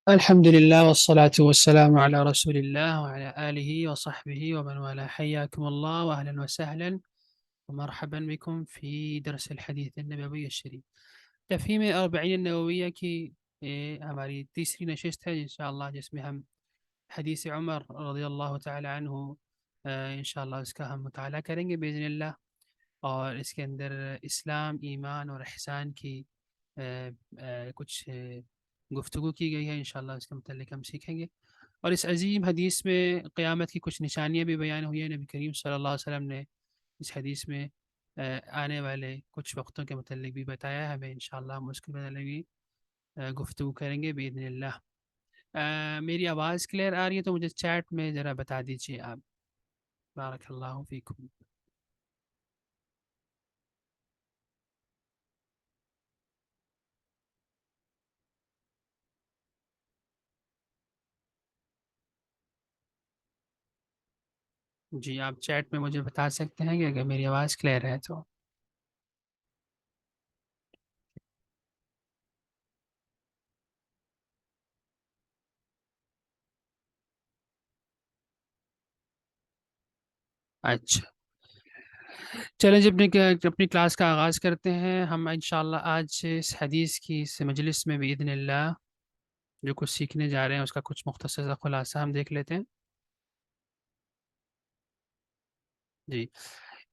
الحمد لله والصلاة والسلام على رسول الله وعلى آله وصحبه ومن والاه. حياكم الله وأهلا وسهلا ومرحبا بكم في درس الحديث النبوي الشريف. تفہیم اربعین النوویہ کی ہماری تیسری نشست ہے انشاءاللہ، جس میں ہم حدیث عمر رضی اللہ تعالی عنہ انشاءاللہ اس کا ہم مطالعہ کریں گے باذن اللہ، اور اس کے اندر اسلام، ایمان اور احسان کی کچھ گفتگو کی گئی ہے. انشاءاللہ اس کے متعلق ہم سیکھیں گے، اور اس عظیم حدیث میں قیامت کی کچھ نشانیاں بھی بیان ہوئی ہیں. نبی کریم صلی اللہ علیہ وسلم نے اس حدیث میں آنے والے کچھ وقتوں کے متعلق بھی بتایا ہے. ہمیں انشاءاللہ ہم اس کے متعلق بھی گفتگو کریں گے باذن اللہ. میری آواز کلیئر آ رہی ہے تو مجھے چیٹ میں ذرا بتا دیجیے آپ. بارک اللہ فیکم. جی آپ چیٹ میں مجھے بتا سکتے ہیں کہ اگر میری آواز کلیئر ہے تو. اچھا چلیں جی، اپنی کلاس کا آغاز کرتے ہیں. ہم انشاءاللہ آج اس حدیث کی اس مجلس میں باذن اللہ جو کچھ سیکھنے جا رہے ہیں اس کا کچھ مختصر سا خلاصہ ہم دیکھ لیتے ہیں. جی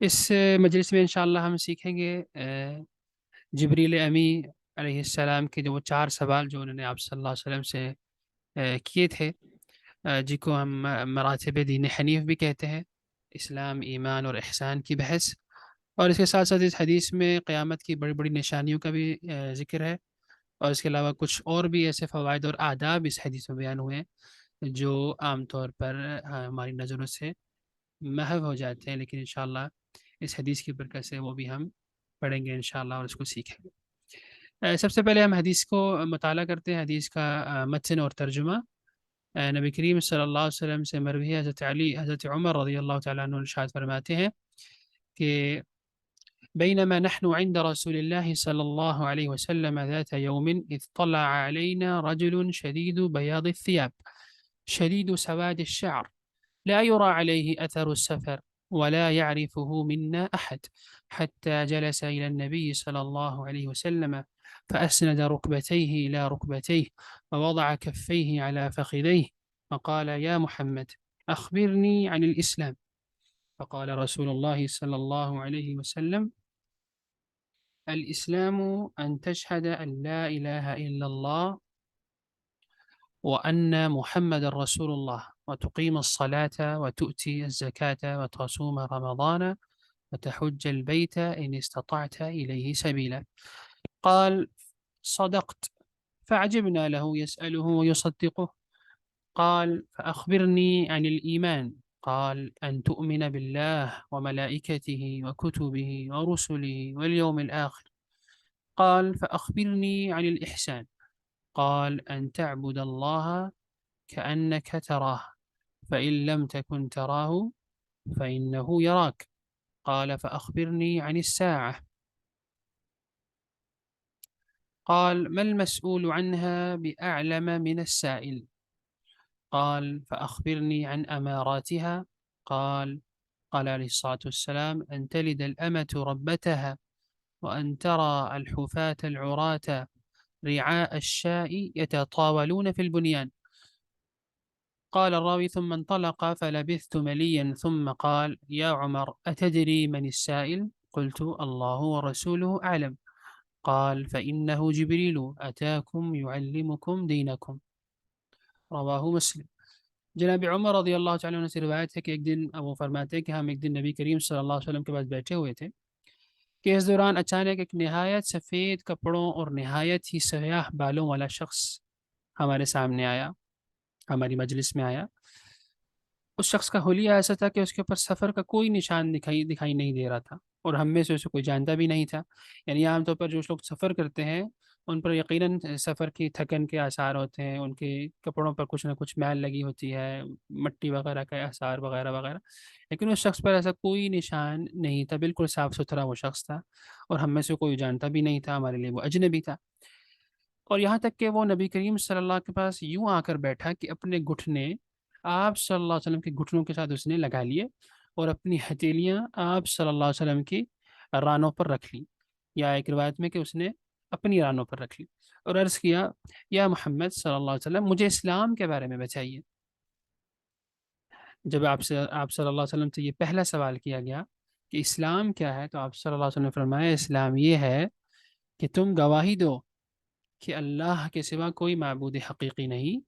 اس مجلس میں انشاءاللہ ہم سیکھیں گے جبریل امی علیہ السلام کے جو وہ 4 سوال جو انہوں نے آپ صلی اللہ علیہ وسلم سے کیے تھے، جن کو ہم مراتب دین حنیف بھی کہتے ہیں، اسلام، ایمان اور احسان کی بحث. اور اس کے ساتھ ساتھ اس حدیث میں قیامت کی بڑی بڑی نشانیوں کا بھی ذکر ہے، اور اس کے علاوہ کچھ اور بھی ایسے فوائد اور آداب اس حدیث میں بیان ہوئے ہیں جو عام طور پر ہماری نظروں سے محو ہو جاتے ہیں، لیکن انشاءاللہ اس حدیث کی برکت سے وہ بھی ہم پڑھیں گے انشاءاللہ اور اس کو سیکھیں گے. سب سے پہلے ہم حدیث کو مطالعہ کرتے ہیں. حدیث کا متن اور ترجمہ. نبی کریم صلی اللہ علیہ وسلم سے مروی حضرت عمر رضی اللہ تعالیٰ عنہ ارشاد فرماتے ہیں کہ بينما نحن عند رسول الله صلى الله عليه وسلم ذات يوم إذ طلع علينا رجل شديد بياض الثياب شديد سواد الشعر لا يرى عليه أثر السفر ولا يعرفه منا أحد، حتى جلس إلى النبي صلى الله عليه وسلم فأسند ركبتيه إلى ركبتيه ووضع كفيه على فخذيه وقال يا محمد أخبرني عن الإسلام. فقال رسول الله صلى الله عليه وسلم الإسلام أن تشهد أن لا إله إلا الله وأن محمد رسول الله وتقيم الصلاة وتؤتي الزكاة وتصوم رمضان وتحج البيت إن استطعت إليه سبيلا. قال صدقت، فعجبنا له يسأله ويصدقه. قال فأخبرني عن الإيمان. قال أن تؤمن بالله وملائكته وكتبه ورسله واليوم الآخر. قال فأخبرني عن الإحسان. قال أن تعبد الله كأنك تراه فإن لم تكن تراه فإنه يراك. قال فأخبرني عن الساعة. قال ما المسؤول عنها بأعلم من السائل. قال فأخبرني عن أماراتها. قال عليه الصلاة والسلام أن تلد الأمة ربتها وأن ترى الحفاة العراة رعاء الشاء يتطاولون في البنيان. قال الراوي ثم انطلق فلبثت مليا ثم قال يا عمر أتدري من السائل؟ قلت الله ورسوله أعلم. قال فإنه جبريل أتاكم يعلمكم دينكم. رواہ مسلم. جناب عمر رضی اللہ تعالیٰ عنہ سے روایت ہے کہ ایک دن وہ فرماتے ہیں کہ ہم ایک دن نبی کریم صلی اللہ علیہ وسلم کے پاس بیٹھے ہوئے تھے کہ اس دوران اچانک ایک نہایت سفید کپڑوں اور نہایت ہی سیاہ بالوں والا شخص ہمارے سامنے آیا، ہماری مجلس میں آیا. اس شخص کا حلیہ ایسا تھا کہ اس کے اوپر سفر کا کوئی نشان دکھائی نہیں دے رہا تھا، اور ہم میں سے اسے کوئی جانتا بھی نہیں تھا. یعنی عام طور پر جو لوگ سفر کرتے ہیں ان پر یقیناً سفر کی تھکن کے آثار ہوتے ہیں، ان کے کپڑوں پر کچھ نہ کچھ میل لگی ہوتی ہے، مٹی وغیرہ کا آثار وغیرہ وغیرہ، لیکن اس شخص پر ایسا کوئی نشان نہیں تھا. بالکل صاف ستھرا وہ شخص تھا، اور ہم میں سے کوئی جانتا بھی نہیں تھا، ہمارے لیے وہ اجنبی تھا. اور یہاں تک کہ وہ نبی کریم صلی اللہ کے پاس یوں آ کر بیٹھا کہ اپنے گھٹنے آپ صلی اللہ علیہ وسلم کے گھٹنوں کے ساتھ اس نے لگا لیے، اور اپنی ہتھیلیاں آپ صلی اللہ علیہ وسلم کی رانوں پر رکھ لی، یا ایک روایت میں کہ اس نے اپنی رانوں پر رکھ لی، اور عرض کیا یا محمد صلی اللہ علیہ وسلم مجھے اسلام کے بارے میں بتائیے۔ جب آپ صلی اللہ علیہ وسلم سے یہ پہلا سوال کیا گیا کہ اسلام کیا ہے، تو آپ صلی اللہ علیہ وسلم نے فرمایا اسلام یہ ہے کہ تم گواہی دو کہ اللہ کے سوا کوئی معبود حقیقی نہیں،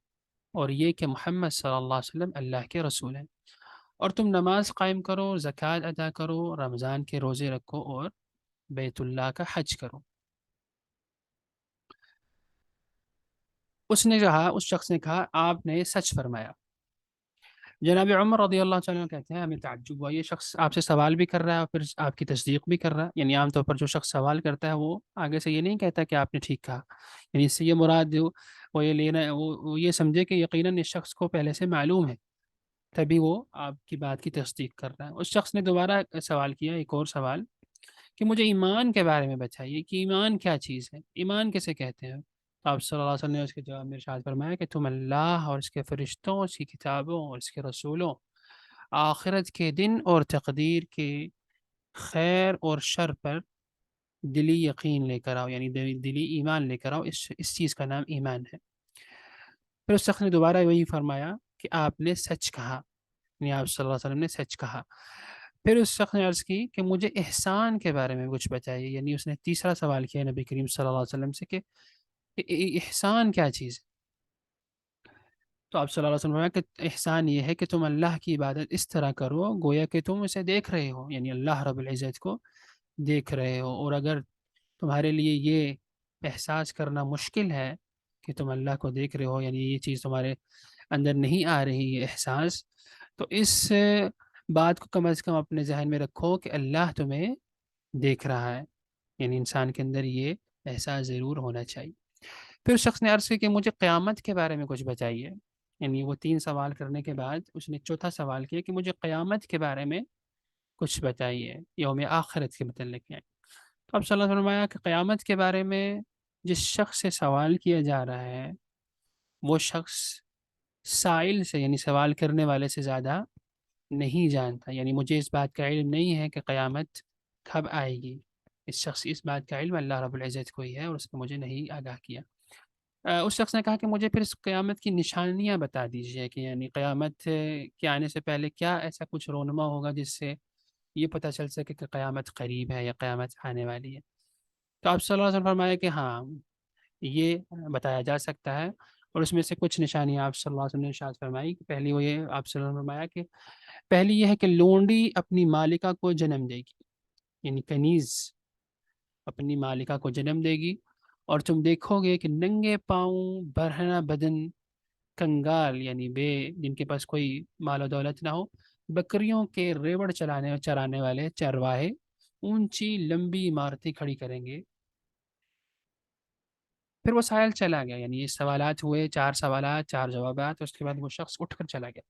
اور یہ کہ محمد صلی اللہ علیہ وسلم اللہ کے رسول ہیں، اور تم نماز قائم کرو، زکوٰۃ ادا کرو، رمضان کے روزے رکھو، اور بیت اللہ کا حج کرو۔ اس نے کہا، اس شخص نے کہا آپ نے سچ فرمایا۔ جناب عمر رضی اللہ عنہ کہتے ہیں ہمیں تعجب ہوا، یہ شخص آپ سے سوال بھی کر رہا ہے اور پھر آپ کی تصدیق بھی کر رہا ہے۔ یعنی عام طور پر جو شخص سوال کرتا ہے وہ آگے سے یہ نہیں کہتا کہ آپ نے ٹھیک کہا، یعنی اس سے یہ مراد وہ یہ لینا وہ یہ سمجھے کہ یقیناً اس شخص کو پہلے سے معلوم ہے، تبھی وہ آپ کی بات کی تصدیق کر رہا ہے۔ اس شخص نے دوبارہ سوال کیا، ایک اور سوال، کہ مجھے ایمان کے بارے میں بتائیے کہ ایمان کیا چیز ہے، ایمان کیسے کہتے ہیں؟ تو آپ صلی اللہ علیہ وسلم نے اس کے جواب میں ارشاد فرمایا کہ تم اللہ اور اس کے فرشتوں، اس کی کتابوں اور اس کے رسولوں، آخرت کے دن اور تقدیر کے خیر اور شر پر دلی یقین لے کر آؤ، یعنی دلی ایمان لے کر آؤ، اس چیز کا نام ایمان ہے۔ پھر اس شخص نے دوبارہ وہی فرمایا کہ آپ نے سچ کہا، یعنی آپ صلی اللہ علیہ وسلم نے سچ کہا۔ پھر اس شخص نے عرض کی کہ مجھے احسان کے بارے میں کچھ بتائیے، یعنی اس نے تیسرا سوال کیا نبی کریم صلی اللہ علیہ وسلم سے کہ احسان کیا چیز ہے؟ تو آپ صلی اللہ علیہ وسلم نے فرمایا کہ احسان یہ ہے کہ تم اللہ کی عبادت اس طرح کرو گویا کہ تم اسے دیکھ رہے ہو، یعنی اللہ رب العزت کو دیکھ رہے ہو، اور اگر تمہارے لیے یہ احساس کرنا مشکل ہے کہ تم اللہ کو دیکھ رہے ہو، یعنی یہ چیز تمہارے اندر نہیں آ رہی یہ احساس، تو اس بات کو کم از کم اپنے ذہن میں رکھو کہ اللہ تمہیں دیکھ رہا ہے، یعنی انسان کے اندر یہ احساس ضرور ہونا چاہیے۔ پھر شخص نے عرض کی کہ مجھے قیامت کے بارے میں کچھ بتائیے، یعنی وہ 3 سوال کرنے کے بعد اس نے چوتھا سوال کیا کہ مجھے قیامت کے بارے میں کچھ بتائیے، یوم آخرت کے متعلق ہے۔ تو اب صلی اللہ علیہ وسلم نے فرمایا کہ قیامت کے بارے میں جس شخص سے سوال کیا جا رہا ہے وہ شخص سائل سے، یعنی سوال کرنے والے سے زیادہ نہیں جانتا، یعنی مجھے اس بات کا علم نہیں ہے کہ قیامت کب آئے گی، اس بات کا علم اللہ رب العزت کو ہی ہے، اور اس نے مجھے نہیں آگاہ کیا۔ اس شخص نے کہا کہ مجھے پھر اس قیامت کی نشانیاں بتا دیجیے، کہ یعنی قیامت کے آنے سے پہلے کیا ایسا کچھ رونما ہوگا جس سے یہ پتہ چل سکے کہ قیامت قریب ہے یا قیامت آنے والی ہے۔ تو آپ صلی اللہ علیہ وسلم فرمایا کہ ہاں یہ بتایا جا سکتا ہے، اور اس میں سے کچھ نشانیاں آپ صلی اللہ علیہ وسلم نے ارشاد فرمائی کہ پہلی وہ یہ آپ صلی اللہ علیہ وسلم نے فرمایا کہ پہلی یہ ہے کہ لونڈی اپنی مالکہ کو جنم دے گی، یعنی کنیز اپنی مالکہ کو جنم دے گی، اور تم دیکھو گے کہ ننگے پاؤں برہنہ بدن کنگال، یعنی جن کے پاس کوئی مال و دولت نہ ہو، بکریوں کے ریوڑ چرانے والے چرواہے اونچی لمبی عمارتیں کھڑی کریں گے۔ پھر وہ سائل چلا گیا، یعنی یہ سوالات ہوئے، 4 سوالات 4 جوابات، اس کے بعد وہ شخص اٹھ کر چلا گیا۔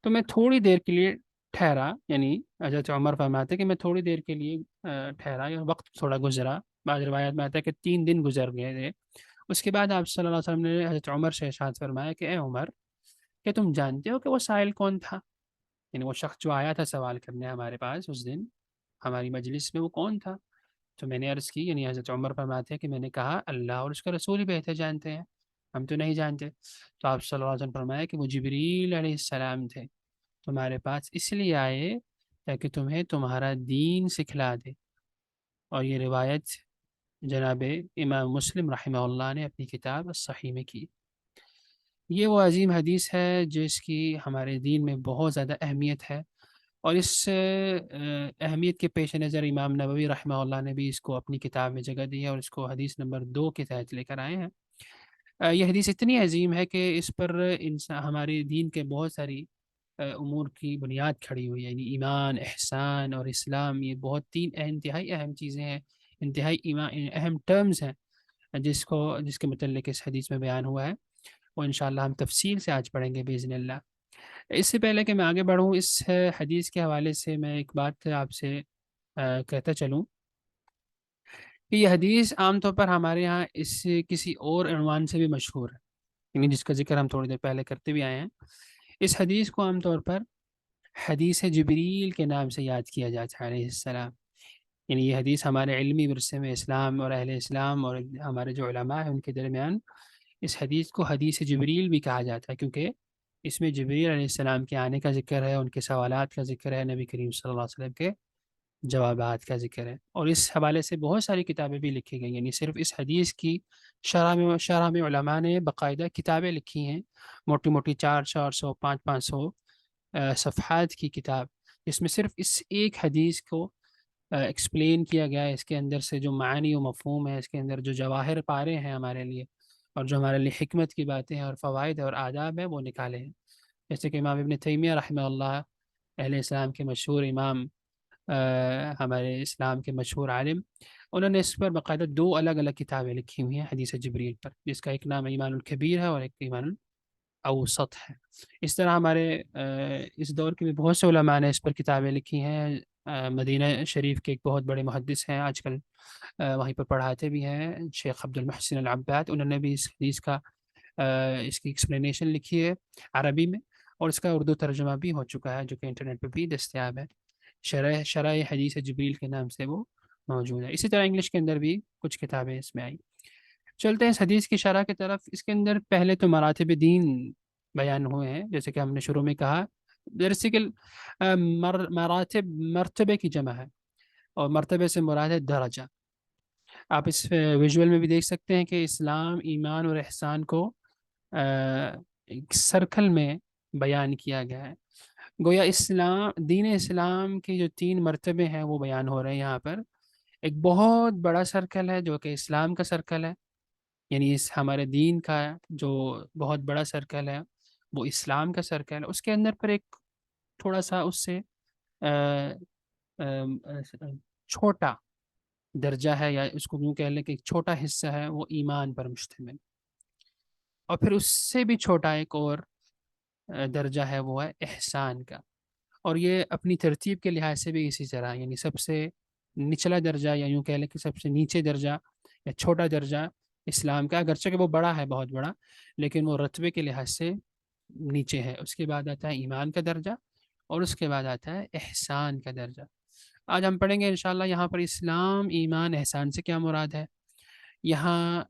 تو میں تھوڑی دیر کے لیے ٹھہرا، یعنی حضرت عمر فرماتے کہ میں تھوڑی دیر کے لیے ٹھہرا، یا وقت تھوڑا گزرا، بعض روایات میں آتا ہے کہ 3 دن گزر گئے تھے۔ اس کے بعد آپ صلی اللہ علیہ وسلم نے حضرت عمر سے ارشاد فرمایا کہ اے عمر، کہ تم جانتے ہو کہ وہ سائل کون تھا، یعنی وہ شخص جو آیا تھا سوال کرنے ہمارے پاس اس دن ہماری مجلس میں، وہ کون تھا؟ تو میں نے عرض کی، یعنی حضرت عمر فرماتے ہیں کہ میں نے کہا اللہ اور اس کا رسول ہی بہتر جانتے ہیں، ہم تو نہیں جانتے۔ تو آپ صلی اللہ علیہ وسلم فرمایا کہ وہ جبریل علیہ السلام تھے، تمہارے پاس اس لیے آئے تاکہ تمہیں تمہارا دین سکھلا دے۔ اور یہ روایت جناب امام مسلم رحمہ اللہ نے اپنی کتاب الصحیح میں کی۔ یہ وہ عظیم حدیث ہے جس کی ہمارے دین میں بہت زیادہ اہمیت ہے، اور اس اہمیت کے پیش نظر امام نووی رحمہ اللہ نے بھی اس کو اپنی کتاب میں جگہ دی ہے، اور اس کو حدیث نمبر 2 کے تحت لے کر آئے ہیں۔ یہ حدیث اتنی عظیم ہے کہ اس پر ہمارے دین کے بہت ساری امور کی بنیاد کھڑی ہوئی ہے، یعنی ایمان، احسان اور اسلام، یہ بہت 3 انتہائی اہم چیزیں ہیں، انتہائی اہم ٹرمز ہیں جس کے متعلق اس حدیث میں بیان ہوا ہے، وہ انشاءاللہ ہم تفصیل سے آج پڑھیں گے باذن اللہ۔ اس سے پہلے کہ میں آگے بڑھوں اس حدیث کے حوالے سے میں ایک بات آپ سے کہتا چلوں کہ یہ حدیث عام طور پر ہمارے ہاں اس سے کسی اور عنوان سے بھی مشہور ہے، یعنی جس کا ذکر ہم تھوڑی دیر پہلے کرتے بھی آئے ہیں۔ اس حدیث کو عام طور پر حدیث جبریل کے نام سے یاد کیا جاتا ہے علیہ السلام، یعنی یہ حدیث ہمارے علمی ورثے میں اسلام اور اہل اسلام اور ہمارے جو علماء ہیں ان کے درمیان اس حدیث کو حدیث جبریل بھی کہا جاتا ہے، کیونکہ اس میں جبریل علیہ السلام کے آنے کا ذکر ہے، ان کے سوالات کا ذکر ہے، نبی کریم صلی اللہ علیہ وسلم کے جوابات کا ذکر ہے، اور اس حوالے سے بہت ساری کتابیں بھی لکھی گئی، یعنی صرف اس حدیث کی شرح میں علماء نے باقاعدہ کتابیں لکھی ہیں، موٹی موٹی 400 500 صفحات کی کتاب، جس میں صرف اس ایک حدیث کو ایکسپلین کیا گیا ہے، اس کے اندر سے جو معنی و مفہوم ہے، اس کے اندر جو جواہر پارے ہیں ہمارے لیے، اور جو ہمارے لیے حکمت کی باتیں ہیں اور فوائد اور آداب ہیں، وہ نکالے ہیں۔ جیسے کہ امام ابن تیمیہ رحمہ اللہ، اہل اسلام کے مشہور امام، ہمارے اسلام کے مشہور عالم، انہوں نے اس پر باقاعدہ 2 الگ الگ کتابیں لکھی ہوئی ہیں حدیث جبریل پر، جس کا ایک نام ایمان الکبیر ہے اور ایک ایمان الاوسط ہے۔ اس طرح ہمارے اس دور کے بھی بہت سے علماء نے اس پر کتابیں لکھی ہیں۔ مدینہ شریف کے ایک بہت بڑے محدث ہیں، آج کل وہیں پر پڑھاتے بھی ہیں، شیخ عبد المحسن العباد، انہوں نے بھی اس حدیث کا اس کی ایکسپلینیشن لکھی ہے عربی میں، اور اس کا اردو ترجمہ بھی ہو چکا ہے جو کہ انٹرنیٹ پہ بھی دستیاب ہے، شرح حدیث جبریل کے نام سے وہ موجود ہے۔ اسی طرح انگلش کے اندر بھی کچھ کتابیں اس میں آئی۔ چلتے ہیں اس حدیث کی شرح کی طرف۔ اس کے اندر پہلے تو مراتب دین بیان ہوئے ہیں، جیسے کہ ہم نے شروع میں کہا، دراصل مراتب مرتبے کی جمع ہے، اور مرتبے سے مراد ہے درجہ۔ آپ اس ویژول میں بھی دیکھ سکتے ہیں کہ اسلام، ایمان اور احسان کو ایک سرکل میں بیان کیا گیا ہے، گویا دین اسلام کی جو 3 مرتبے ہیں وہ بیان ہو رہے ہیں یہاں پر۔ ایک بہت بڑا سرکل ہے جو کہ اسلام کا سرکل ہے، یعنی اس ہمارے دین کا جو بہت بڑا سرکل ہے وہ اسلام کا سرکل ہے۔ اس کے اندر پر ایک تھوڑا سا اس سے چھوٹا درجہ ہے، یا اس کو یوں کہہ لیں کہ ایک چھوٹا حصہ ہے، وہ ایمان پر مشتمل، اور پھر اس سے بھی چھوٹا ایک اور درجہ ہے، وہ ہے احسان کا، اور یہ اپنی ترتیب کے لحاظ سے بھی اسی طرح، یعنی سب سے نچلا درجہ، یا یوں کہہ لیں کہ سب سے نیچے درجہ یا چھوٹا درجہ اسلام کا، اگرچہ کہ وہ بڑا ہے، بہت بڑا، لیکن وہ رتبے کے لحاظ سے نیچے ہے۔ اس کے بعد آتا ہے ایمان کا درجہ، اور اس کے بعد آتا ہے احسان کا درجہ۔ آج ہم پڑھیں گے انشاءاللہ یہاں پر اسلام، ایمان، احسان سے کیا مراد ہے، یہاں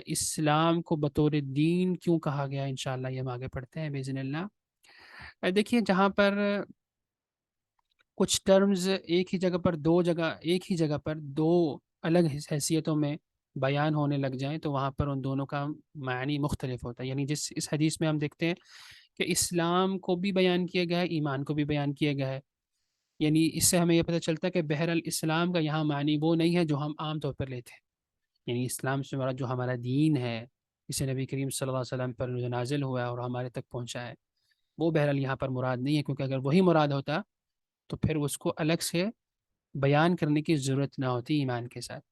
اسلام کو بطور دین کیوں کہا گیا، انشاءاللہ یہ ہم آگے پڑھتے ہیں باذن اللہ۔ دیکھیے، جہاں پر کچھ ٹرمز ایک ہی جگہ پر 2 الگ حیثیتوں میں بیان ہونے لگ جائیں تو وہاں پر ان دونوں کا معنی مختلف ہوتا ہے، یعنی اس حدیث میں ہم دیکھتے ہیں کہ اسلام کو بھی بیان کیا گیا ہے، ایمان کو بھی بیان کیا گیا ہے، یعنی اس سے ہمیں یہ پتہ چلتا ہے کہ بہرحال اسلام کا یہاں معنی وہ نہیں ہے جو ہم عام طور پر لیتے ہیں، یعنی اسلام سے مراد جو ہمارا دین ہے، اسے نبی کریم صلی اللہ علیہ وسلم پر جو نازل ہوا ہے اور ہمارے تک پہنچا ہے، وہ بہرحال یہاں پر مراد نہیں ہے، کیونکہ اگر وہی مراد ہوتا تو پھر اس کو الگ سے بیان کرنے کی ضرورت نہ ہوتی ایمان کے ساتھ۔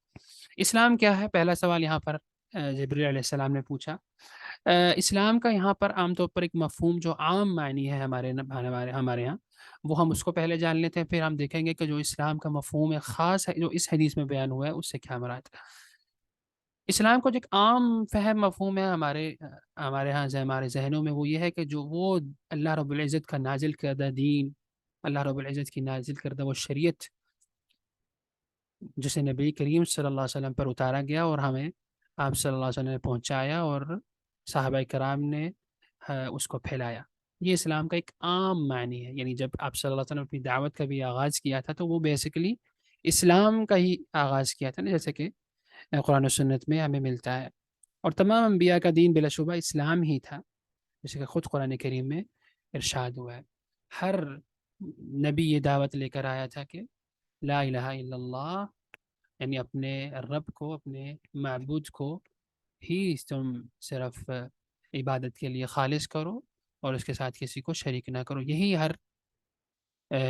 اسلام کیا ہے، پہلا سوال یہاں پر جبریل علیہ السلام نے پوچھا۔ اسلام کا یہاں پر عام طور پر ایک مفہوم جو عام معنی ہے ہمارے ہاں، وہ ہم اس کو پہلے جان لیتے ہیں، پھر ہم دیکھیں گے کہ جو اسلام کا مفہوم ہے خاص ہے جو اس حدیث میں بیان ہوا ہے اس سے کیا مراد ہے۔ اسلام کو جو ایک عام فہم مفہوم ہے ہمارے ہاں ہمارے ذہنوں میں، وہ یہ ہے کہ جو وہ اللہ رب العزت کا نازل کردہ دین، اللہ رب العزت کی نازل کردہ وہ شریعت جسے نبی کریم صلی اللہ علیہ وسلم پر اتارا گیا اور ہمیں آپ صلی اللہ علیہ وسلم نے پہنچایا اور صحابہ کرام نے اس کو پھیلایا، یہ اسلام کا ایک عام معنی ہے۔ یعنی جب آپ صلی اللہ علیہ وسلم اپنی دعوت کا بھی آغاز کیا تھا تو وہ بیسیکلی اسلام کا ہی آغاز کیا تھا نا، جیسے کہ قرآن و سنت میں ہمیں ملتا ہے، اور تمام انبیاء کا دین بلا شبہ اسلام ہی تھا، جیسے کہ خود قرآن کریم میں ارشاد ہوا ہے۔ ہر نبی یہ دعوت لے کر آیا تھا کہ لا الہ الا اللہ، یعنی اپنے رب کو، اپنے معبود کو ہی تم صرف عبادت کے لیے خالص کرو اور اس کے ساتھ کسی کو شریک نہ کرو، یہی ہر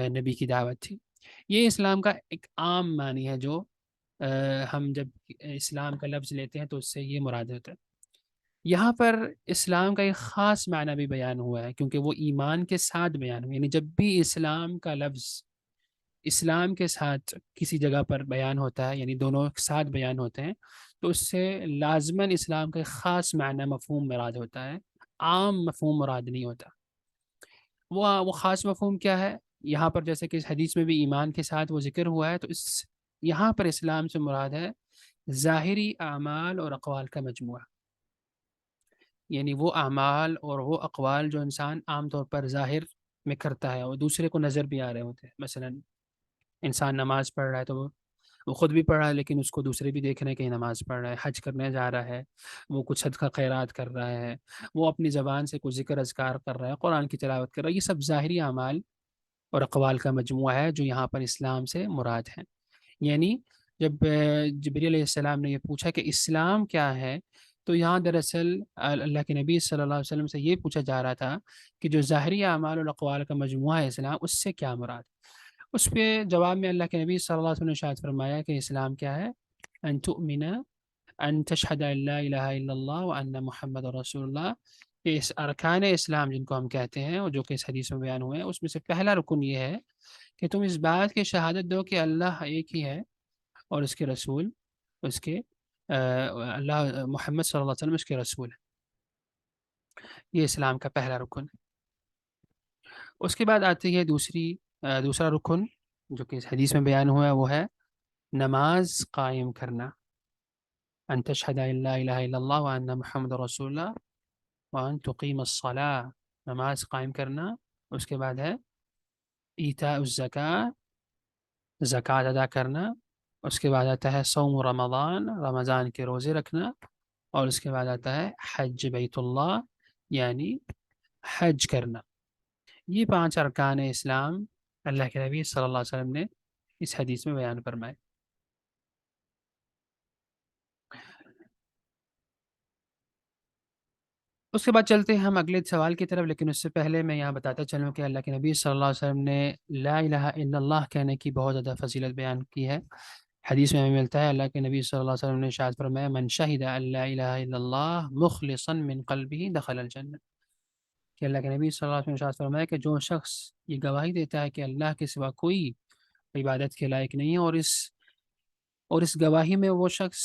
نبی کی دعوت تھی۔ یہ اسلام کا ایک عام معنی ہے جو ہم جب اسلام کا لفظ لیتے ہیں تو اس سے یہ مراد ہوتا ہے۔ یہاں پر اسلام کا ایک خاص معنی بھی بیان ہوا ہے، کیونکہ وہ ایمان کے ساتھ بیان ہوا، یعنی جب بھی اسلام کا لفظ اسلام کے ساتھ کسی جگہ پر بیان ہوتا ہے، یعنی دونوں ایک ساتھ بیان ہوتے ہیں، تو اس سے لازماً اسلام کا ایک خاص معنی مفہوم مراد ہوتا ہے، عام مفہوم مراد نہیں ہوتا۔ وہ خاص مفہوم کیا ہے؟ یہاں پر جیسے کہ اس حدیث میں بھی ایمان کے ساتھ وہ ذکر ہوا ہے، تو یہاں پر اسلام سے مراد ہے ظاہری اعمال اور اقوال کا مجموعہ، یعنی وہ اعمال اور وہ اقوال جو انسان عام طور پر ظاہر میں کرتا ہے اور دوسرے کو نظر بھی آ رہے ہوتے ہیں۔ مثلا انسان نماز پڑھ رہا ہے تو وہ خود بھی پڑھ رہا ہے، لیکن اس کو دوسرے بھی دیکھ رہے ہیں کہ یہ نماز پڑھ رہا ہے، حج کرنے جا رہا ہے، وہ کچھ صدقہ خیرات کر رہا ہے، وہ اپنی زبان سے کچھ ذکر اذکار کر رہا ہے، قرآن کی تلاوت کر رہا ہے، یہ سب ظاہری اعمال اور اقوال کا مجموعہ ہے جو یہاں پر اسلام سے مراد ہے۔ یعنی جب جبریل علیہ السلام نے یہ پوچھا کہ اسلام کیا ہے، تو یہاں دراصل اللہ کے نبی صلی اللہ علیہ وسلم سے یہ پوچھا جا رہا تھا کہ جو ظاہری اعمال اور اقوال کا مجموعہ ہے اسلام، اس سے کیا مراد؟ اس پہ جواب میں اللہ کے نبی صلی اللہ علیہ وسلم نے شاید فرمایا کہ اسلام کیا ہے؟ ان تؤمن ان تشہد ان لا الہ الا اللہ وان محمد رسول اللہ، کہ اس ارکان اسلام جن کو ہم کہتے ہیں اور جو کہ اس حدیث میں بیان ہوئے ہیں، اس میں سے پہلا رکن یہ ہے کہ تم اس بات کی شہادت دو کہ اللہ ایک ہی ہے اور اس کے رسول اس کے اللہ محمد صلی اللہ علیہ وسلم اس کے رسول ہے۔ یہ اسلام کا پہلا رکن ہے۔ اس کے بعد آتی ہے دوسرا رکن جو کہ اس حدیث میں بیان ہوا ہے، وہ ہے نماز قائم کرنا، ان تشہد ان لا الہ الا اللہ وان محمد رسول اللہ وان تقیم الصلاۃ، نماز قائم کرنا۔ اس کے بعد ہے ایتاء الزکاۃ، زکوٰۃ ادا کرنا۔ اس کے بعد آتا ہے صوم رمضان، رمضان کے روزے رکھنا۔ اور اس کے بعد آتا ہے حج بیت اللہ، یعنی حج کرنا۔ یہ 5 ارکان اسلام اللہ کے نبی صلی اللہ علیہ وسلم نے اس حدیث میں بیان فرمائے۔ اس کے بعد چلتے ہیں ہم اگلے سوال کی طرف، لیکن اس سے پہلے میں یہاں بتاتا چلوں کہ اللہ کے نبی صلی اللہ علیہ وسلم نے لا الہ الا اللہ کہنے کی بہت زیادہ فضیلت بیان کی ہے۔ حدیث میں ہمیں ملتا ہے اللہ کے نبی صلی اللہ علیہ وسلم نے ارشاد فرمایا من شہد ان لا الہ الا اللہ مخلصا من قلبہ دخل الجنہ، کہ اللہ کے نبی صلی اللہ علیہ وسلم نے ارشاد فرمایا کہ جو شخص یہ گواہی دیتا ہے کہ اللہ کے سوا کوئی عبادت کے لائق نہیں ہے، اور اس گواہی میں وہ شخص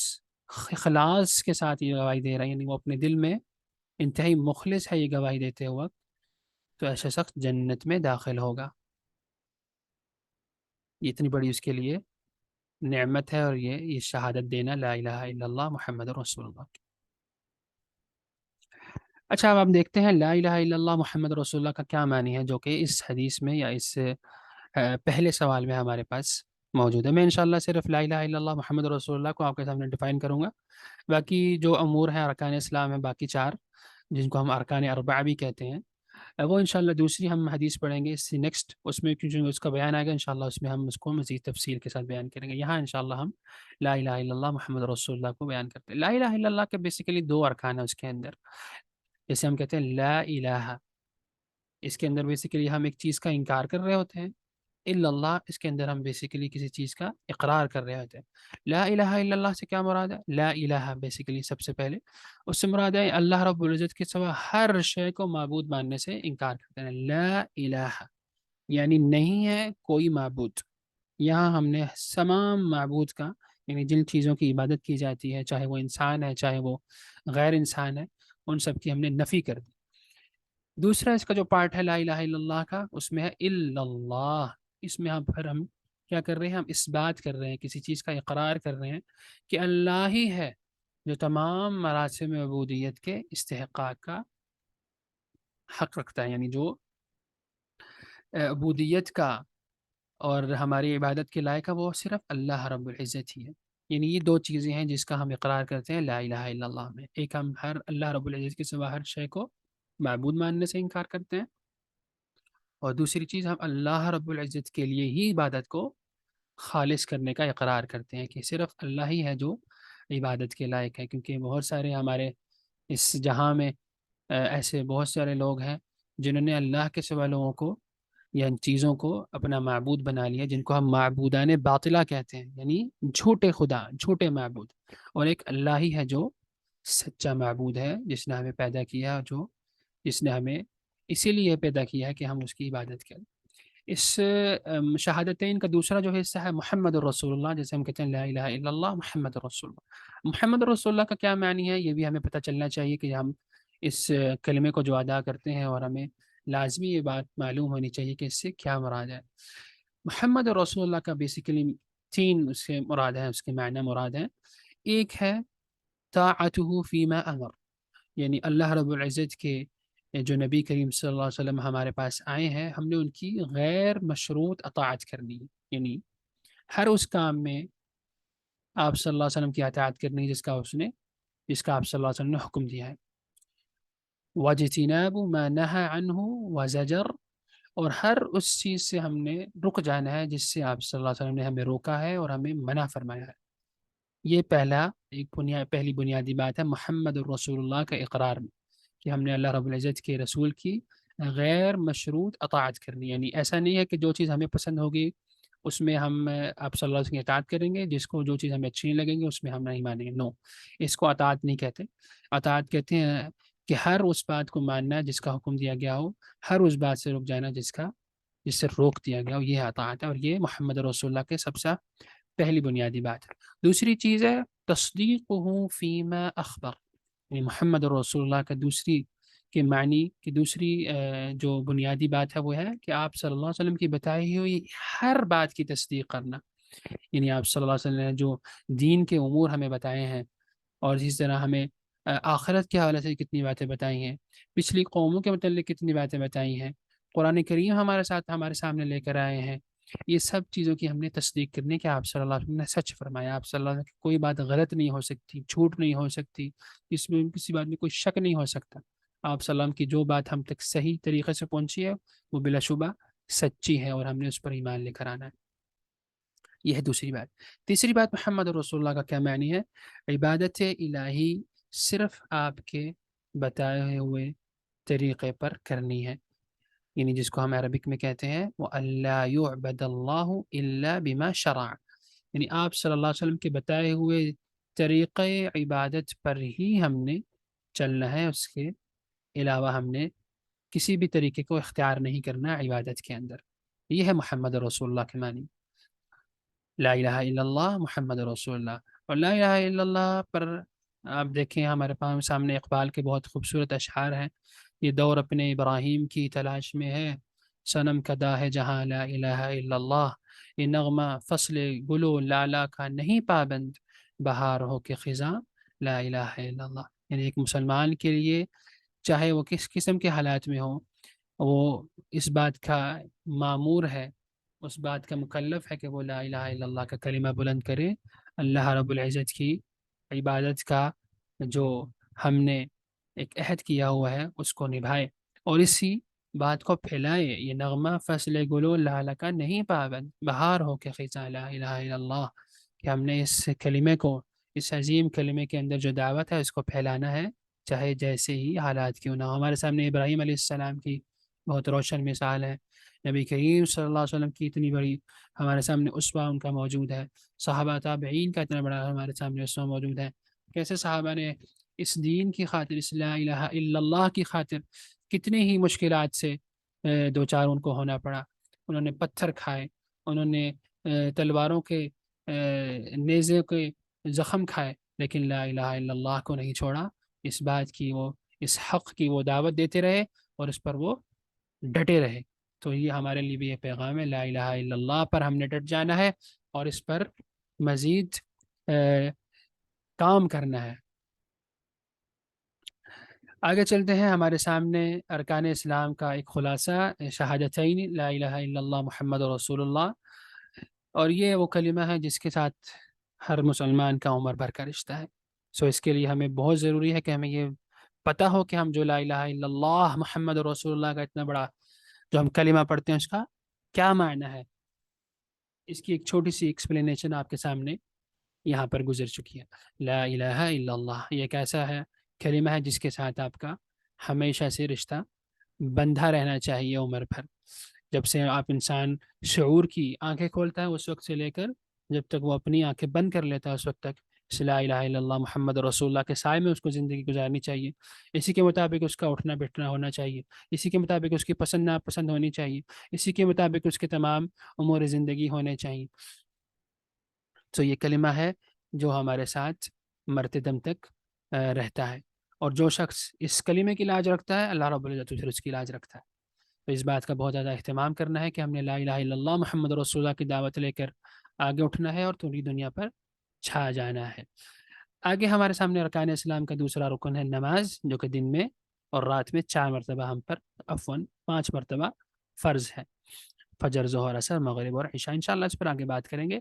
اخلاص کے ساتھ یہ گواہی دے رہا ہے، یعنی وہ اپنے دل میں انتہائی مخلص ہے یہ گواہی دیتے وقت، تو ایسا شخص جنت میں داخل ہوگا۔ یہ اتنی بڑی اس کے لیے نعمت ہے، اور یہ شہادت دینا لا الہ الا اللہ محمد رسول اللہ۔ اچھا، اب ہم دیکھتے ہیں لا الہ الا اللہ محمد رسول اللہ کا کیا معنی ہے، جو کہ اس حدیث میں یا اس پہلے سوال میں ہمارے پاس موجود ہے۔ میں انشاءاللہ صرف لا الہ الا اللہ محمد رسول اللہ کو آپ کے سامنے ڈیفائن کروں گا، باقی جو امور ہیں ارکان اسلام ہیں، باقی 4 جن کو ہم ارکان اربعہ بھی کہتے ہیں، وہ انشاءاللہ دوسری ہم حدیث پڑھیں گے اس سے نیکسٹ، اس میں کیونکہ اس کا بیان آئے گا انشاءاللہ، اس میں ہم اس کو مزید تفصیل کے ساتھ بیان کریں گے۔ یہاں انشاءاللہ ہم لا الہ الا اللہ محمد رسول اللہ کو بیان کرتے ہیں۔ لا الہ الا اللہ کے بیسیکلی 2 ارکان ہیں اس کے اندر، جیسے ہم کہتے ہیں لا الہ، اس کے اندر بیسیکلی ہم ایک چیز کا انکار کر رہے ہوتے ہیں، الا اللہ اس کے اندر ہم بیسیکلی کسی چیز کا اقرار کر رہے ہوتے ہیں۔ لا الہ الا اللہ سے کیا مراد ہے؟ لا الہ بیسیکلی سب سے پہلے اس سے مراد ہے اللہ رب العزت کے سوا ہر شے کو معبود ماننے سے انکار کرتے ہیں۔ لا الہ یعنی نہیں ہے کوئی معبود، یہاں ہم نے تمام معبود کا، یعنی جن چیزوں کی عبادت کی جاتی ہے، چاہے وہ انسان ہے چاہے وہ غیر انسان ہے، ان سب کی ہم نے نفی کر دی۔ دوسرا اس کا جو پارٹ ہے لا الہ الا اللہ کا، اس میں ہے الا اللہ، اس میں ہم کیا کر رہے ہیں؟ ہم اس بات کر رہے ہیں، کسی چیز کا اقرار کر رہے ہیں کہ اللہ ہی ہے جو تمام مراتب عبودیت کے استحقاق کا حق رکھتا ہے، یعنی جو عبودیت کا اور ہماری عبادت کے لائق ہے وہ صرف اللہ رب العزت ہی ہے۔ یعنی یہ 2 چیزیں ہیں جس کا ہم اقرار کرتے ہیں لا الہ الا اللہ میں، ایک ہم ہر اللہ رب العزت کے سوا ہر شے کو معبود ماننے سے انکار کرتے ہیں، اور دوسری چیز ہم اللہ رب العزت کے لیے ہی عبادت کو خالص کرنے کا اقرار کرتے ہیں کہ صرف اللہ ہی ہے جو عبادت کے لائق ہے، کیونکہ بہت سارے ہمارے اس جہاں میں ایسے بہت سارے لوگ ہیں جنہوں نے اللہ کے سوا لوگوں کو یا ان چیزوں کو اپنا معبود بنا لیا، جن کو ہم معبودان باطلہ کہتے ہیں، یعنی جھوٹے خدا، جھوٹے معبود، اور ایک اللہ ہی ہے جو سچا معبود ہے، جس نے ہمیں پیدا کیا، جس نے ہمیں اسی لیے پیدا کیا ہے کہ ہم اس کی عبادت کریں۔ اس شہادتین کا دوسرا جو حصہ ہے محمد الرسول اللہ، جیسے ہم کہتے ہیں لا الہ الا اللہ محمد الرسول اللہ۔ محمد الرسول اللہ کا کیا معنی ہے، یہ بھی ہمیں پتہ چلنا چاہیے کہ ہم اس کلمے کو جو ادا کرتے ہیں، اور ہمیں لازمی یہ بات معلوم ہونی چاہیے کہ اس سے کیا مراد ہے۔ محمد رسول اللہ کا بیسیکلی تین اس کے مراد ہیں، اس کے معنی مراد ہیں۔ ایک ہے طاعته فیما امر، یعنی اللہ رب العزت کے جو نبی کریم صلی اللہ علیہ وسلم ہمارے پاس آئے ہیں، ہم نے ان کی غیر مشروط اطاعت کرنی ہے، یعنی ہر اس کام میں آپ صلی اللہ علیہ وسلم کی اطاعت کرنی ہے جس کا آپ صلی اللہ علیہ وسلم نے حکم دیا ہے۔ وَاجْتِنَابُ مَا نَهَى عَنْهُ وَزَجَرَ، اور ہر اس چیز سے ہم نے رک جانا ہے جس سے آپ صلی اللہ علیہ وسلم نے ہمیں روکا ہے اور ہمیں منع فرمایا ہے۔ یہ پہلی بنیادی بات ہے محمد الرسول اللہ کا اقرار میں، کہ ہم نے اللہ رب العزت کے رسول کی غیر مشروط اطاعت کرنی، یعنی ایسا نہیں ہے کہ جو چیز ہمیں پسند ہوگی اس میں ہم آپ صلی اللہ علیہ وسلم کی اطاعت کریں گے، جو چیز ہمیں اچھی نہیں لگیں گی اس میں ہم نہیں مانیں گے، نو، اس کو اطاعت نہیں کہتے۔ اطاعت کہتے ہیں کہ ہر اس بات کو ماننا جس کا حکم دیا گیا ہو، ہر اس بات سے رک جانا جس سے روک دیا گیا ہو، یہ اطاعت ہے، اور یہ محمد رسول اللہ کے سب سے پہلی بنیادی بات ہے۔ دوسری چیز ہے تصدیقہ فیما اخبر، یعنی محمد رسول اللہ کا دوسری جو بنیادی بات ہے وہ ہے کہ آپ صلی اللہ علیہ وسلم کی بتائی ہوئی ہر بات کی تصدیق کرنا، یعنی آپ صلی اللہ علیہ وسلم نے جو دین کے امور ہمیں بتائے ہیں، اور اسی طرح ہمیں آخرت کے حوالے سے کتنی باتیں بتائی ہیں، پچھلی قوموں کے متعلق کتنی باتیں بتائی ہیں، قرآن کریم ہمارے سامنے لے کر آئے ہیں، یہ سب چیزوں کی ہم نے تصدیق کرنے کہ آپ صلی اللہ علیہ وسلم نے سچ فرمایا، آپ صلی اللہ علیہ وسلم کی کوئی بات غلط نہیں ہو سکتی، جھوٹ نہیں ہو سکتی، اس میں کسی بات میں کوئی شک نہیں ہو سکتا۔ آپ صلی اللہ علیہ وسلم کی جو بات ہم تک صحیح طریقے سے پہنچی ہے وہ بلا شبہ سچی ہے، اور ہم نے اس پر ایمان لے کر آنا ہے۔ یہ ہے دوسری بات۔ تیسری بات محمد رسول اللہ کا کیا معنی ہے، عبادت الہی صرف آپ کے بتائے ہوئے طریقے پر کرنی ہے، یعنی جس کو ہم عربک میں کہتے ہیں وہ اللہ یعبد اللہ الا بما شرع، یعنی آپ صلی اللہ علیہ وسلم کے بتائے ہوئے طریقے عبادت پر ہی ہم نے چلنا ہے، اس کے علاوہ ہم نے کسی بھی طریقے کو اختیار نہیں کرنا عبادت کے اندر۔ یہ ہے محمد رسول اللہ کے معنی، لا الہ الا اللہ محمد رسول اللہ۔ اور لا الہ الا اللہ پر آپ دیکھیں ہمارے پاس سامنے اقبال کے بہت خوبصورت اشعار ہیں، یہ دور اپنے ابراہیم کی تلاش میں ہے، صنم کدا ہے جہاں لا الہ الا اللہ، یہ نغمہ فصل گلو لالا کا نہیں پابند، بہار ہو کے خزاں لا الہ الا اللہ، یعنی ایک مسلمان کے لیے چاہے وہ کس قسم کے حالات میں ہوں، وہ اس بات کا مامور ہے، اس بات کا مکلف ہے کہ وہ لا الہ الا اللہ کا کلمہ بلند کرے، اللہ رب العزت کی عبادت کا جو ہم نے ایک عہد کیا ہوا ہے اس کو نبھائے، اور اسی بات کو پھیلائے۔ یہ نغمہ فصل گلو لالہ کا نہیں پابند، بہار ہو کے خزاں لا الہ الا اللہ، کہ ہم نے اس کلمے کو، اس عظیم کلمے کے اندر جو دعوت ہے اس کو پھیلانا ہے، چاہے جیسے ہی حالات کیوں نہ ہو۔ ہمارے سامنے ابراہیم علیہ السلام کی بہت روشن مثال ہے، نبی کریم صلی اللہ علیہ وسلم کی اتنی بڑی ہمارے سامنے اسوہ ان کا موجود ہے، صحابہ تابعین کا اتنا بڑا ہمارے سامنے اسوہ موجود ہے، کیسے صحابہ نے اس دین کی خاطر، اس لا الہ الا اللہ کی خاطر کتنی ہی مشکلات سے دو چار ان کو ہونا پڑا، انہوں نے پتھر کھائے، انہوں نے تلواروں کے نیزے کے زخم کھائے، لیکن لا الہ الا اللہ کو نہیں چھوڑا، اس بات کی وہ، اس حق کی وہ دعوت دیتے رہے اور اس پر وہ ڈٹے رہے۔ تو یہ ہمارے لیے بھی یہ پیغام ہے، لا الہ الا اللہ پر ہم نے ڈٹ جانا ہے اور اس پر مزید کام کرنا ہے۔ آگے چلتے ہیں، ہمارے سامنے ارکان اسلام کا ایک خلاصہ، شہادتین لا الہ الا اللہ محمد رسول اللہ، اور یہ وہ کلمہ ہے جس کے ساتھ ہر مسلمان کا عمر بھر کا رشتہ ہے۔ اس کے لیے ہمیں بہت ضروری ہے کہ ہمیں یہ پتہ ہو کہ ہم جو لا الہ الا اللہ محمد رسول اللہ کا اتنا بڑا جو ہم کلمہ پڑھتے ہیں اس کا کیا معنی ہے۔ اس کی ایک چھوٹی سی ایکسپلینیشن آپ کے سامنے یہاں پر گزر چکی ہے۔ لا الہ الا اللہ یہ ایک ایسا ہے کلمہ ہے جس کے ساتھ آپ کا ہمیشہ سے رشتہ بندھا رہنا چاہیے عمر بھر، جب سے آپ انسان شعور کی آنکھیں کھولتا ہے اس وقت سے لے کر جب تک وہ اپنی آنکھیں بند کر لیتا ہے اس وقت تک لا الہ الا اللہ محمد رسول اللہ کے سائے میں اس کو زندگی گزارنی چاہیے، اسی کے مطابق اس کا اٹھنا بیٹھنا ہونا چاہیے، اسی کے مطابق اس کی پسند ناپسند ہونی چاہیے، اسی کے مطابق اس کے تمام امور زندگی ہونے چاہیے۔ تو یہ کلمہ ہے جو ہمارے ساتھ مرتے دم تک رہتا ہے، اور جو شخص اس کلمے کی لاج رکھتا ہے اللہ رب العزت پھر اس کی لاج رکھتا ہے۔ تو اس بات کا بہت زیادہ اہتمام کرنا ہے کہ ہم نے لا الہ الا اللہ محمد رسول اللہ کی دعوت لے کر آگے اٹھنا ہے اور پوری دنیا پر چھا جانا ہے۔ آگے ہمارے سامنے ارکان اسلام کا دوسرا رکن ہے نماز، جو کہ دن میں اور رات میں 4 مرتبہ ہم پر، عفواً 5 مرتبہ فرض ہے، فجر، ظہر، عصر، مغرب اور عشاء۔ انشاءاللہ اس پر آگے بات کریں گے۔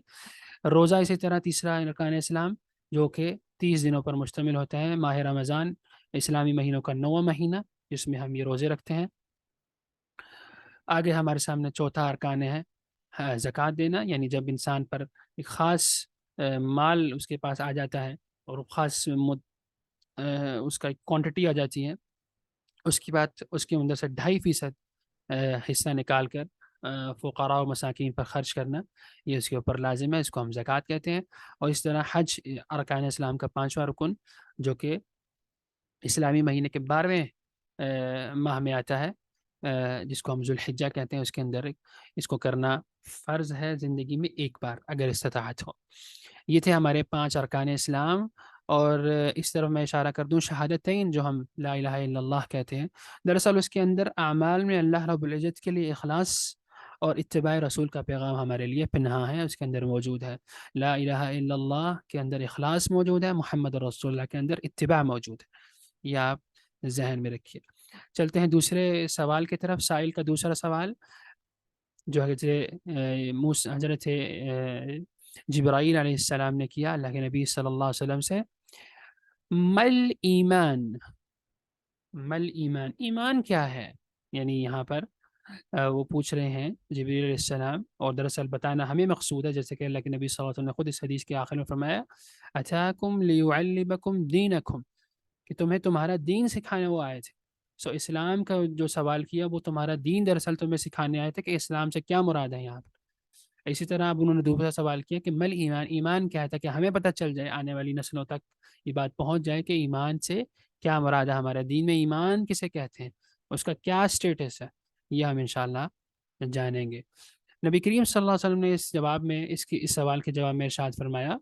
روزہ اسی طرح تیسرا ارکان اسلام، جو کہ 30 دنوں پر مشتمل ہوتا ہے۔ ماہ رمضان اسلامی مہینوں کا 9واں مہینہ، جس میں ہم یہ روزے رکھتے ہیں۔ آگے ہمارے سامنے چوتھا ارکان ہے زکوٰۃ دینا، یعنی جب انسان پر ایک خاص مال اس کے پاس آ جاتا ہے اور خاص اس کا ایک کوانٹٹی آ جاتی ہے، اس کے بعد اس کے اندر سے 2.5% حصہ نکال کر فقراء و مساکین پر خرچ کرنا، یہ اس کے اوپر لازم ہے، اس کو ہم زکوٰۃ کہتے ہیں۔ اور اس طرح حج ارکان اسلام کا 5واں رکن، جو کہ اسلامی مہینے کے 12ویں ماہ میں آتا ہے، جس کو ہم ذوالحجہ کہتے ہیں، اس کے اندر اس کو کرنا فرض ہے زندگی میں ایک بار اگر استطاعت ہو۔ یہ تھے ہمارے 5 ارکان اسلام۔ اور اس طرف میں اشارہ کر دوں، شہادتین جو ہم لا الہ الا اللہ کہتے ہیں، دراصل اس کے اندر اعمال میں اللہ رب العزت کے لیے اخلاص اور اتباع رسول کا پیغام ہمارے لیے پنہاں ہے، اس کے اندر موجود ہے۔ لا الہ الا اللہ کے اندر اخلاص موجود ہے، محمد رسول اللہ کے اندر اتباع موجود ہے، یہ آپ ذہن میں رکھیے۔ چلتے ہیں دوسرے سوال کی طرف۔ سائل کا دوسرا سوال جو حضرت جبرائیل علیہ السلام نے کیا اللہ کے نبی صلی اللہ علیہ وسلم سے، مل ایمان، مل ایمان، ایمان کیا ہے؟ یعنی یہاں پر وہ پوچھ رہے ہیں جبرائیل علیہ السلام، اور دراصل بتانا ہمیں مقصود ہے، جیسے کہ اللہ کے نبی صلی اللہ علیہ وسلم نے خود اس حدیث کے آخر میں فرمایا، اتاکم لیعلمکم دینکم، کہ تمہیں تمہارا دین سکھانے وہ آئے تھے۔ سو اسلام کا جو سوال کیا وہ تمہارا دین دراصل تمہیں سکھانے آئے تھے کہ اسلام سے کیا مراد ہے یہاں پر۔ اسی طرح اب انہوں نے دوسرا سوال کیا کہ مل ایمان، ایمان کیا ہے، تاکہ ہمیں پتہ چل جائے، آنے والی نسلوں تک یہ بات پہنچ جائے کہ ایمان سے کیا مراد ہے، ہمارے دین میں ایمان کسے کہتے ہیں، اس کا کیا سٹیٹس ہے، یہ ہم انشاءاللہ جانیں گے۔ نبی کریم صلی اللہ علیہ وسلم نے اس جواب میں اس سوال کے جواب میں ارشاد فرمایا،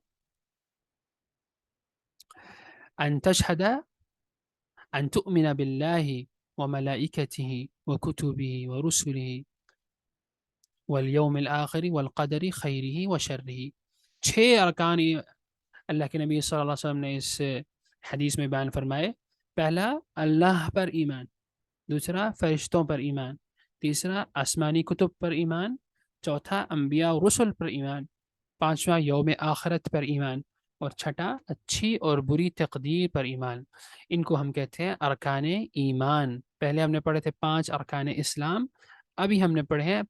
ان تشہد ان تؤمن باللہ وملائکتہ وکتبہ ورسلہ والیوم الآخر والقدر خیرہ وشرہ۔ 6 ارکان اللہ کے نبی صلی اللہ علیہ وسلم نے اس حدیث میں بیان فرمائے۔ پہلا، اللہ پر ایمان، دوسرا فرشتوں پر ایمان، تیسرا آسمانی کتب پر ایمان، چوتھا انبیاء و رسل پر ایمان، پانچواں یوم آخرت پر ایمان، اور چھٹا اچھی اور بری تقدیر پر ایمان۔ ان کو ہم کہتے ہیں ارکان ایمان۔ پہلے ہم نے پڑھے تھے 5 ارکان اسلام، ابھی ہم نے پڑھے ہیں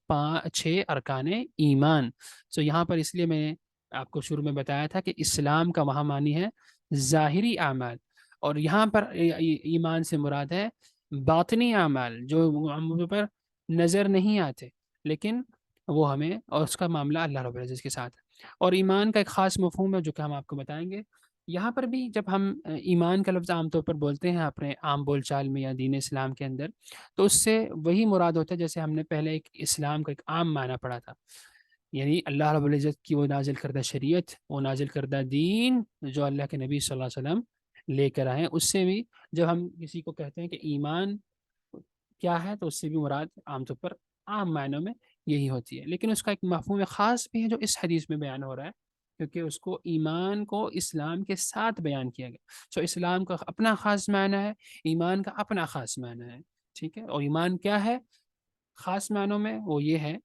6 ارکان ایمان۔ سو یہاں پر اس لیے میں نے آپ کو شروع میں بتایا تھا کہ اسلام کا وہاں معنی ہے ظاہری اعمال، اور یہاں پر ایمان سے مراد ہے باطنی اعمال، جو ہم پر نظر نہیں آتے لیکن وہ ہمیں، اور اس کا معاملہ اللہ رب العزت کے ساتھ ہے۔ اور ایمان کا ایک خاص مفہوم ہے جو کہ ہم آپ کو بتائیں گے۔ یہاں پر بھی جب ہم ایمان کا لفظ عام طور پر بولتے ہیں اپنے عام بول چال میں یا دین اسلام کے اندر، تو اس سے وہی مراد ہوتا ہے جیسے ہم نے پہلے ایک اسلام کا ایک عام معنی پڑھا تھا، یعنی اللہ رب العزت کی وہ نازل کردہ شریعت، وہ نازل کردہ دین جو اللہ کے نبی صلی اللہ علیہ وسلم لے کر آئے ہیں۔ اس سے بھی جب ہم کسی کو کہتے ہیں کہ ایمان کیا ہے، تو اس سے بھی مراد عام طور پر عام معنوں میں یہی ہوتی ہے، لیکن اس کا ایک مفہوم خاص بھی ہے جو اس حدیث میں بیان ہو رہا ہے، کیونکہ اس کو ایمان کو اسلام کے ساتھ بیان کیا گیا۔ سو اسلام کا اپنا خاص معنی ہے، ایمان کا اپنا خاص معنی ہے، ٹھیک ہے۔ اور ایمان کیا ہے خاص معنوں میں؟ وہ یہ ہے،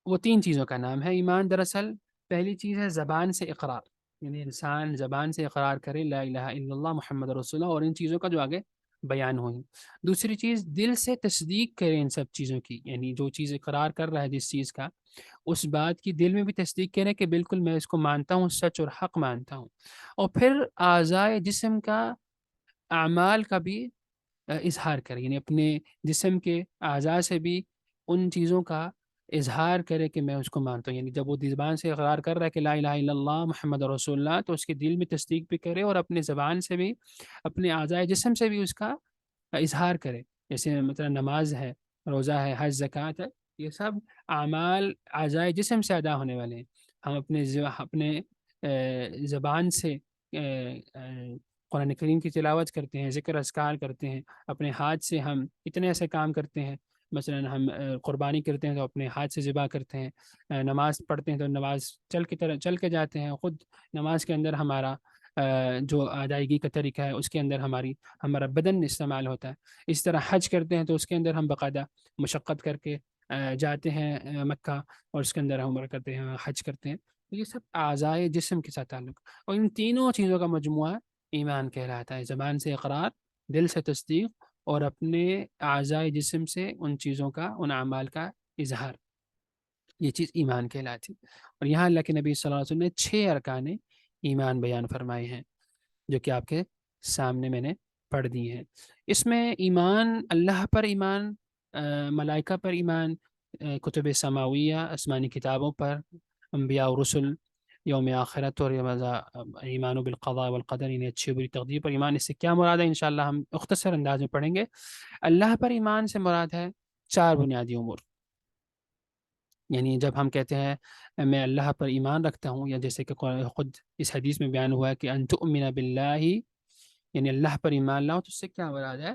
وہ 3 چیزوں کا نام ہے ایمان۔ دراصل پہلی چیز ہے زبان سے اقرار، یعنی انسان زبان سے اقرار کرے لا الہ الا اللہ محمد رسول اللہ، اور ان چیزوں کا جو آگے بیان ہوئی۔ دوسری چیز دل سے تصدیق کرے ان سب چیزوں کی، یعنی جو چیز اقرار کر رہا ہے جس چیز کا، اس بات کی دل میں بھی تصدیق کرے کہ بالکل میں اس کو مانتا ہوں، سچ اور حق مانتا ہوں۔ اور پھر اعضائے جسم کا، اعمال کا بھی اظہار کرے، یعنی اپنے جسم کے اعضاء سے بھی ان چیزوں کا اظہار کرے کہ میں اس کو مانتا ہوں. یعنی جب وہ زبان سے اقرار کر رہا ہے کہ لا الہ الا اللہ محمد رسول اللہ، تو اس کے دل میں تصدیق بھی کرے اور اپنے زبان سے بھی، اپنے اعضائے جسم سے بھی اس کا اظہار کرے. جیسے مثلا نماز ہے، روزہ ہے، حج، زکوٰۃ ہے، یہ سب اعمال اعضائے جسم سے ادا ہونے والے ہیں. ہم اپنے زبان سے قرآن کریم کی تلاوت کرتے ہیں، ذکر اذکار کرتے ہیں، اپنے ہاتھ سے ہم اتنے ایسے کام کرتے ہیں. مثلا ہم قربانی کرتے ہیں تو اپنے ہاتھ سے ذبح کرتے ہیں، نماز پڑھتے ہیں تو نماز چل کے جاتے ہیں. خود نماز کے اندر ہمارا جو ادائیگی کا طریقہ ہے، اس کے اندر ہمارا بدن استعمال ہوتا ہے. اس طرح حج کرتے ہیں تو اس کے اندر ہم باقاعدہ مشقت کر کے جاتے ہیں مکہ، اور اس کے اندر ہم عمرہ کرتے ہیں، حج کرتے ہیں. تو یہ سب اعضائے جسم کے ساتھ تعلق، اور ان تینوں چیزوں کا مجموعہ ایمان کہلاتا ہے. زبان سے اقرار، دل سے تصدیق، اور اپنے اعضائے جسم سے ان چیزوں کا، ان اعمال کا اظہار. یہ چیز ایمان کہلاتی. اور یہاں اللہ کے نبی صلی اللہ علیہ وسلم نے 6 ارکان ایمان بیان فرمائے ہیں، جو کہ آپ کے سامنے میں نے پڑھ دی ہیں. اس میں ایمان، اللہ پر ایمان، ملائکہ پر ایمان، کتب سماویہ، آسمانی کتابوں پر، انبیاء و رسل، یوم آخرت، اور ایمان بالقضاء والقدر، یعنی اچھی بری تقدیر پر ایمان. اس سے کیا مراد ہے انشاءاللہ ہم مختصر انداز میں پڑھیں گے. اللہ پر ایمان سے مراد ہے 4 بنیادی امور. یعنی جب ہم کہتے ہیں میں اللہ پر ایمان رکھتا ہوں، یا جیسے کہ خود اس حدیث میں بیان ہوا ہے کہ ان تؤمن باللہ، یعنی اللہ پر ایمان لاؤ، تو اس سے کیا مراد ہے؟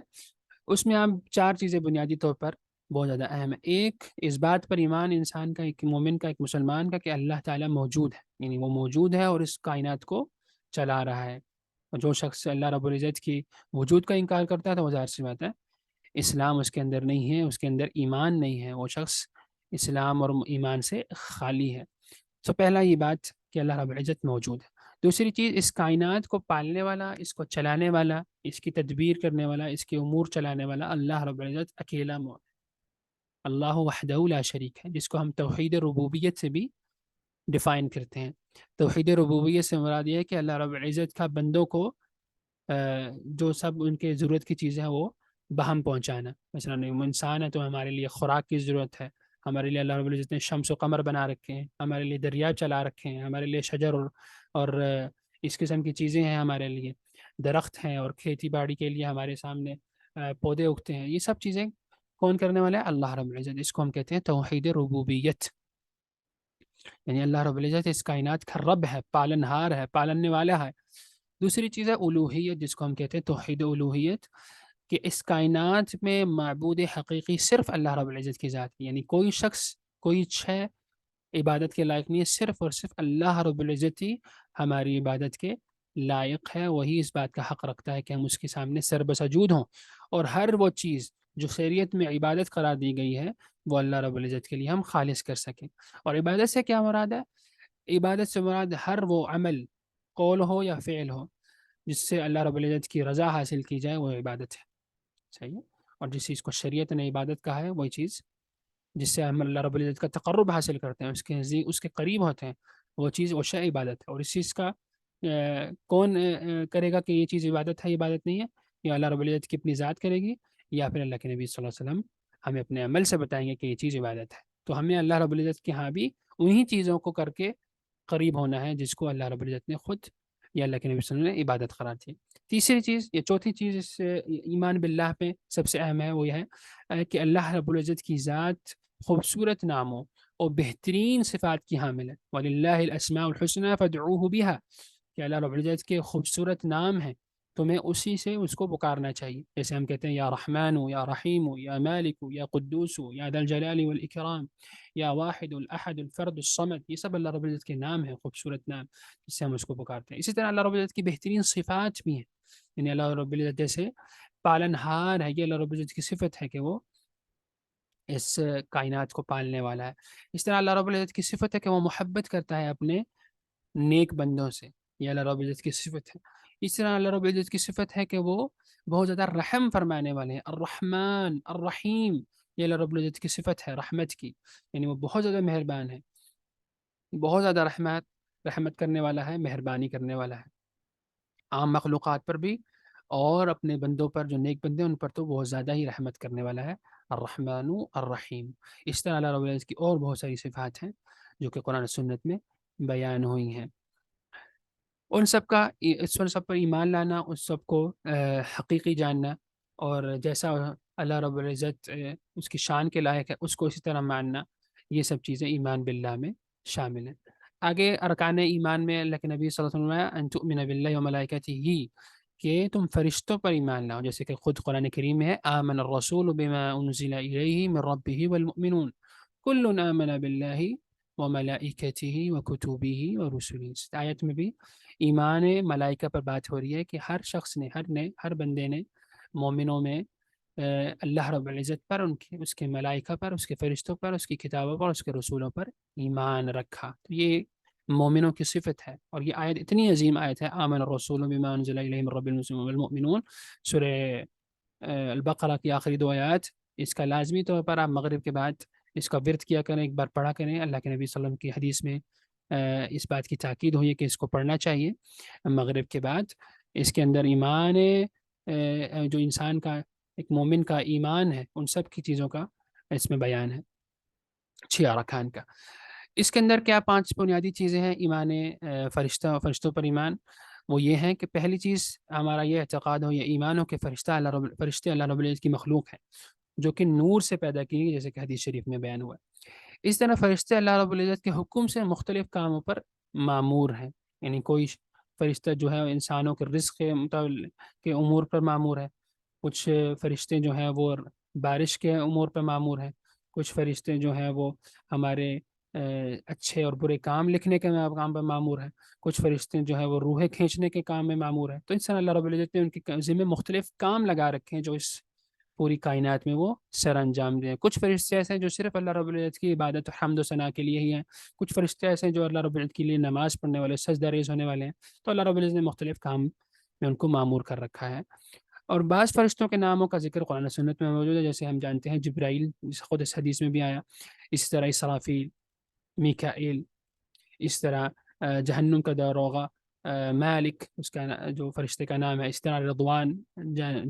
اس میں آپ 4 چیزیں بنیادی طور پر بہت زیادہ اہم ہے. ایک، اس بات پر ایمان انسان کا، ایک مومن کا، ایک مسلمان کا، کہ اللہ تعالیٰ موجود ہے، یعنی وہ موجود ہے اور اس کائنات کو چلا رہا ہے. اور جو شخص اللہ رب العزت کی وجود کا انکار کرتا ہے تو وہ ظاہر سی بات ہے اسلام اس کے اندر نہیں ہے، اس کے اندر ایمان نہیں ہے، وہ شخص اسلام اور ایمان سے خالی ہے. تو پہلا یہ بات کہ اللہ رب العزت موجود ہے. دوسری چیز، اس کائنات کو پالنے والا، اس کو چلانے والا، اس کی تدبیر کرنے والا، اس کے امور چلانے والا اللہ رب العزت اکیلا موجود، اللہ وحدہ لا شریک ہے، جس کو ہم توحید ربوبیت سے بھی ڈیفائن کرتے ہیں. توحید ربوبیت سے مراد یہ ہے کہ اللہ رب العزت کا بندوں کو جو سب ان کے ضرورت کی چیزیں ہیں وہ بہم پہنچانا. مثلا انسان ہے تو ہمارے لیے خوراک کی ضرورت ہے، ہمارے لیے اللہ رب العزت نے شمس و قمر بنا رکھے ہیں، ہمارے لیے دریا چلا رکھے ہیں، ہمارے لیے شجر اور اس قسم کی چیزیں ہیں، ہمارے لیے درخت ہیں، اور کھیتی باڑی کے لیے ہمارے سامنے پودے اگتے ہیں. یہ سب چیزیں کون کرنے والا ہے؟ اللہ رب العزت. اس کو ہم کہتے ہیں توحید ربوبیت. یعنی اللہ رب العزت اس کائنات کا رب ہے، پالنہار ہے، پالنے والا ہے. دوسری چیز ہے الوہیت، جس کو ہم کہتے ہیں توحید الوہیت، کہ اس کائنات میں معبود حقیقی صرف اللہ رب العزت کی ذات ہے. یعنی کوئی شخص، کوئی شے عبادت کے لائق نہیں ہے، صرف اور صرف اللہ رب العزت ہی ہماری عبادت کے لائق ہے. وہی اس بات کا حق رکھتا ہے کہ ہم اس کے سامنے سر بسجود ہوں، اور ہر وہ چیز جو شریعت میں عبادت قرار دی گئی ہے وہ اللہ رب العزت کے لیے ہم خالص کر سکیں. اور عبادت سے کیا مراد ہے؟ عبادت سے مراد ہر وہ عمل، قول ہو یا فعل ہو، جس سے اللہ رب العزت کی رضا حاصل کی جائے، وہ عبادت ہے. صحیح ہے. اور جس چیز کو شریعت نے عبادت کہا ہے، وہی چیز جس سے ہم اللہ رب العزت کا تقرب حاصل کرتے ہیں، اس کے نزدیک اس کے قریب ہوتے ہیں، وہ چیز، وہ شے عبادت ہے. اور اس چیز کا کون کرے گا کہ یہ چیز عبادت ہے، عبادت نہیں ہے؟ یا اللہ رب العزت کی اپنی ذات کرے گی، یا پھر اللہ کے نبی صلی اللہ علیہ وسلم ہمیں اپنے عمل سے بتائیں گے کہ یہ چیز عبادت ہے. تو ہمیں اللہ رب العزت کے ہاں بھی انہی چیزوں کو کر کے قریب ہونا ہے جس کو اللہ رب العزت نے خود یا اللہ کے نبی صلی اللہ علیہ وسلم نے عبادت قرار دی. تیسری چیز یا چوتھی چیز اس ایمان باللہ پہ سب سے اہم ہے، وہ یہ ہے کہ اللہ رب العزت کی ذات خوبصورت ناموں اور بہترین صفات کی حامل ہے. وَلِلَّهِ الْأَسْمَاءُ الْحُسْنَى فَادْعُوهُ بِهَا، کہ اللہ رب العزت کے خوبصورت نام ہیں، تمہیں اسی سے اس کو پکارنا چاہیے. جیسے ہم کہتے ہیں یا رحمان، یا رحیم، یا مالک، یا قدوس، یا ذا الجلال والاکرام، یا واحد الاحد الفرد الصمد. یہ سب اللہ رب العزت کے نام ہیں، خوبصورت نام، جس سے ہم اس کو پکارتے ہیں. اسی طرح اللہ رب العزت کی بہترین صفات بھی ہیں. یعنی اللہ رب العزت جیسے پالنہار ہے، یہ اللہ رب العزت کی صفت ہے کہ وہ اس کائنات کو پالنے والا ہے. اس طرح اللہ رب العزت کی صفت ہے کہ وہ محبت کرتا ہے اپنے نیک بندوں سے، یہ اللہ رب العزت کی صفت ہے. اس طرح اللہ رب العزت کی صفت ہے کہ وہ بہت زیادہ رحم فرمانے والے ہیں، الرحمن الرحیم. یہ اللہ رب العزت کی صفت ہے رحمت کی، یعنی وہ بہت زیادہ مہربان ہے، بہت زیادہ رحمت کرنے والا ہے، مہربانی کرنے والا ہے، عام مخلوقات پر بھی، اور اپنے بندوں پر جو نیک بندے ہیں ان پر تو بہت زیادہ ہی رحمت کرنے والا ہے الرحمن الرحیم. اس طرح اللہ رب العزت کی اور بہت ساری صفات ہیں جو کہ قرآن و سنت میں بیان ہوئی ہیں. ان سب کا اس سب پر ایمان لانا، اس سب کو حقیقی جاننا، اور جیسا اللہ رب العزت اس کی شان کے لائق ہے اس کو اسی طرح ماننا، یہ سب چیزیں ایمان باللہ میں شامل ہیں. آگے ارکان ایمان میں اللہ کے نبی صلی اللہ علیہ وسلم ان تؤمن باللہ و ملائکتہ، کہ تم فرشتوں پر ایمان لاؤ، جیسے کہ خود قرآن کریم میں ہے آمن الرسول بما انزل الیہ من ربہ والمؤمنون کل آمن باللہ وملائکتہ وکتبہ ورسلہ. اس آیت میں بھی ایمان ملائکہ پر بات ہو رہی ہے کہ ہر شخص نے، ہر بندے نے، مومنوں میں اللہ رب العزت پر، اس کے ملائکہ پر، اس کے فرشتوں پر، اس کی کتابوں پر، اس کے رسولوں پر ایمان رکھا. تو یہ مومنوں کی صفت ہے. اور یہ آیت اتنی عظیم آیت ہے، آمن الرسول بما انزل الیہ من رب المؤمنون، سورہ البقرہ کی آخری 2 آیات. اس کا لازمی طور پر آپ مغرب کے بعد اس کا ورد کیا کریں، ایک بار پڑھا کریں. اللہ کے نبی صلی اللہ علیہ وسلم کی حدیث میں اس بات کی تاکید ہوئی ہے کہ اس کو پڑھنا چاہیے مغرب کے بعد. اس کے اندر ایمان جو انسان کا، ایک مومن کا ایمان ہے، ان سب کی چیزوں کا اس میں بیان ہے، 6 ارکان کا. اس کے اندر کیا 5 بنیادی چیزیں ہیں ایمان فرشتوں پر ایمان؟ وہ یہ ہیں کہ پہلی چیز ہمارا یہ اعتقاد ہو، یہ ایمان ہو کہ فرشتے اللہ رب العزت کی مخلوق ہیں جو کہ نور سے پیدا کی گئی، جیسے کہ حدیث شریف میں بیان ہوا ہے. اس طرح فرشتے اللہ رب العزت کے حکم سے مختلف کاموں پر معمور ہیں. یعنی کوئی فرشتہ جو ہے انسانوں کے رزق کے امور پر معمور ہے، کچھ فرشتے جو ہیں وہ بارش کے امور پر معمور ہیں، کچھ فرشتے جو ہیں وہ ہمارے اچھے اور برے کام لکھنے کے کام پر معمور ہیں، کچھ فرشتے جو ہیں وہ روحیں کھینچنے کے کام میں معمور ہیں. تو اس طرح اللہ رب العزت نے ان کے ذمہ مختلف کام لگا رکھے ہیں جو اس پوری کائنات میں وہ سر انجام دیں. کچھ فرشتے ایسے ہیں جو صرف اللہ رب العزت کی عبادت و حمد و ثنا کے لیے ہی ہیں، کچھ فرشتے ایسے ہیں جو اللہ رب العزت کے لیے نماز پڑھنے والے، سجدہ ریز ہونے والے ہیں. تو اللہ رب العزت نے مختلف کام میں ان کو معمور کر رکھا ہے. اور بعض فرشتوں کے ناموں کا ذکر قرآن سنت میں موجود ہے، جیسے ہم جانتے ہیں جبرائیل، خود اس حدیث میں بھی آیا. اس طرح اسرافیل، میکائیل، اس طرح جہنم کا داروغہ مالک، اس کا جو فرشتے کا نام ہے. اس طرح رضوان،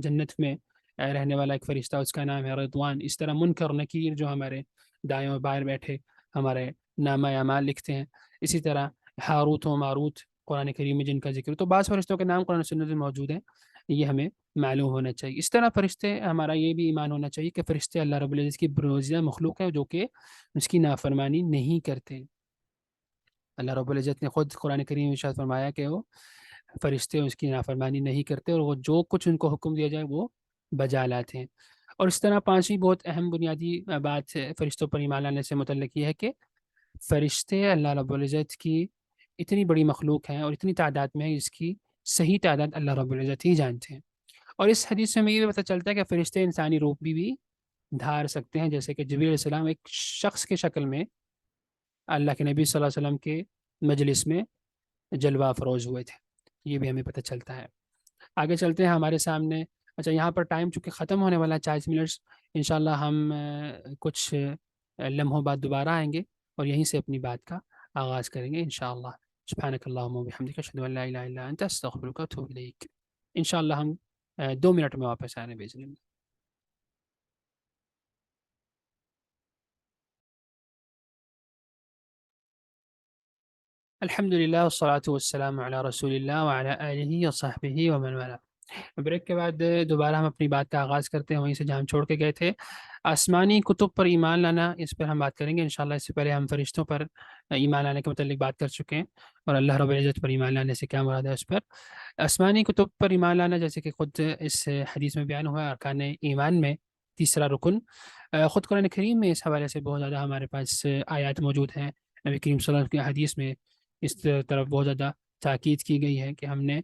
جنت میں رہنے والا ایک فرشتہ، اس کا نام ہے رضوان. اس طرح منکر نکیر جو ہمارے دائیں و بائیں بیٹھے ہمارے نامہ اعمال لکھتے ہیں. اسی طرح ہاروت و ماروت قرآن کریم میں جن کا ذکر. تو بعض فرشتوں کے نام قرآن سنت میں موجود ہیں، یہ ہمیں معلوم ہونا چاہیے. اس طرح فرشتے، ہمارا یہ بھی ایمان ہونا چاہیے کہ فرشتے اللہ رب العزت کی بروزیدہ مخلوق ہے جو کہ اس کی نافرمانی نہیں کرتے. اللہ رب العزت نے خود قرآن کریم میں ارشاد فرمایا کہ وہ فرشتے اس کی نافرمانی نہیں کرتے، اور وہ جو کچھ ان کو حکم دیا جائے وہ بجا لاتے ہیں. اور اس طرح 5ویں بہت اہم بنیادی بات فرشتوں پر ایمان لانے سے متعلق یہ ہے کہ فرشتے اللہ رب العزت کی اتنی بڑی مخلوق ہیں اور اتنی تعداد میں ہے، اس کی صحیح تعداد اللہ رب العزت ہی جانتے ہیں. اور اس حدیث سے ہمیں یہ بھی پتہ چلتا ہے کہ فرشتے انسانی روپ بھی دھار سکتے ہیں، جیسے کہ جبریل علیہ السلام ایک شخص کے شکل میں اللہ کے نبی صلی اللہ علیہ وسلم کے مجلس میں جلوہ افروز ہوئے تھے. یہ بھی ہمیں پتہ چلتا ہے. آگے چلتے ہیں ہمارے سامنے. اچھا، یہاں پر ٹائم چونکہ ختم ہونے والا ہے 40 منٹس، انشاءاللہ ہم کچھ لمحوں بعد دوبارہ آئیں گے اور یہیں سے اپنی بات کا آغاز کریں گے انشاءاللہ. سبحانک اللہم و بحمدک اشہد ان لا الہ الا انت استغفرک و اتوب الیک. انشاءاللہ ہم 2 منٹ میں واپس آ رہے ہیں باذن اللہ. الحمدللہ والصلاة والسلام علی رسول اللہ وعلی آلہ وصحبہ ومن والا. بریک کے بعد دوبارہ ہم اپنی بات کا آغاز کرتے ہیں وہیں سے جہاں ہم چھوڑ کے گئے تھے. آسمانی کتب پر ایمان لانا، اس پر ہم بات کریں گے انشاءاللہ. اس سے پہلے ہم فرشتوں پر ایمان لانے کے متعلق بات کر چکے ہیں، اور اللہ رب العزت پر ایمان لانے سے کیا مراد ہے اس پر. آسمانی کتب پر ایمان لانا، جیسے کہ خود اس حدیث میں بیان ہوا ہے، ارکان ایمان میں تیسرا رکن. خود قرآن کریم میں اس حوالے سے بہت زیادہ ہمارے پاس آیات موجود ہیں. نبی کریم صلی اللہ علیہ وسلم کی حدیث میں اس طرف بہت زیادہ تاکید کی گئی ہے کہ ہم نے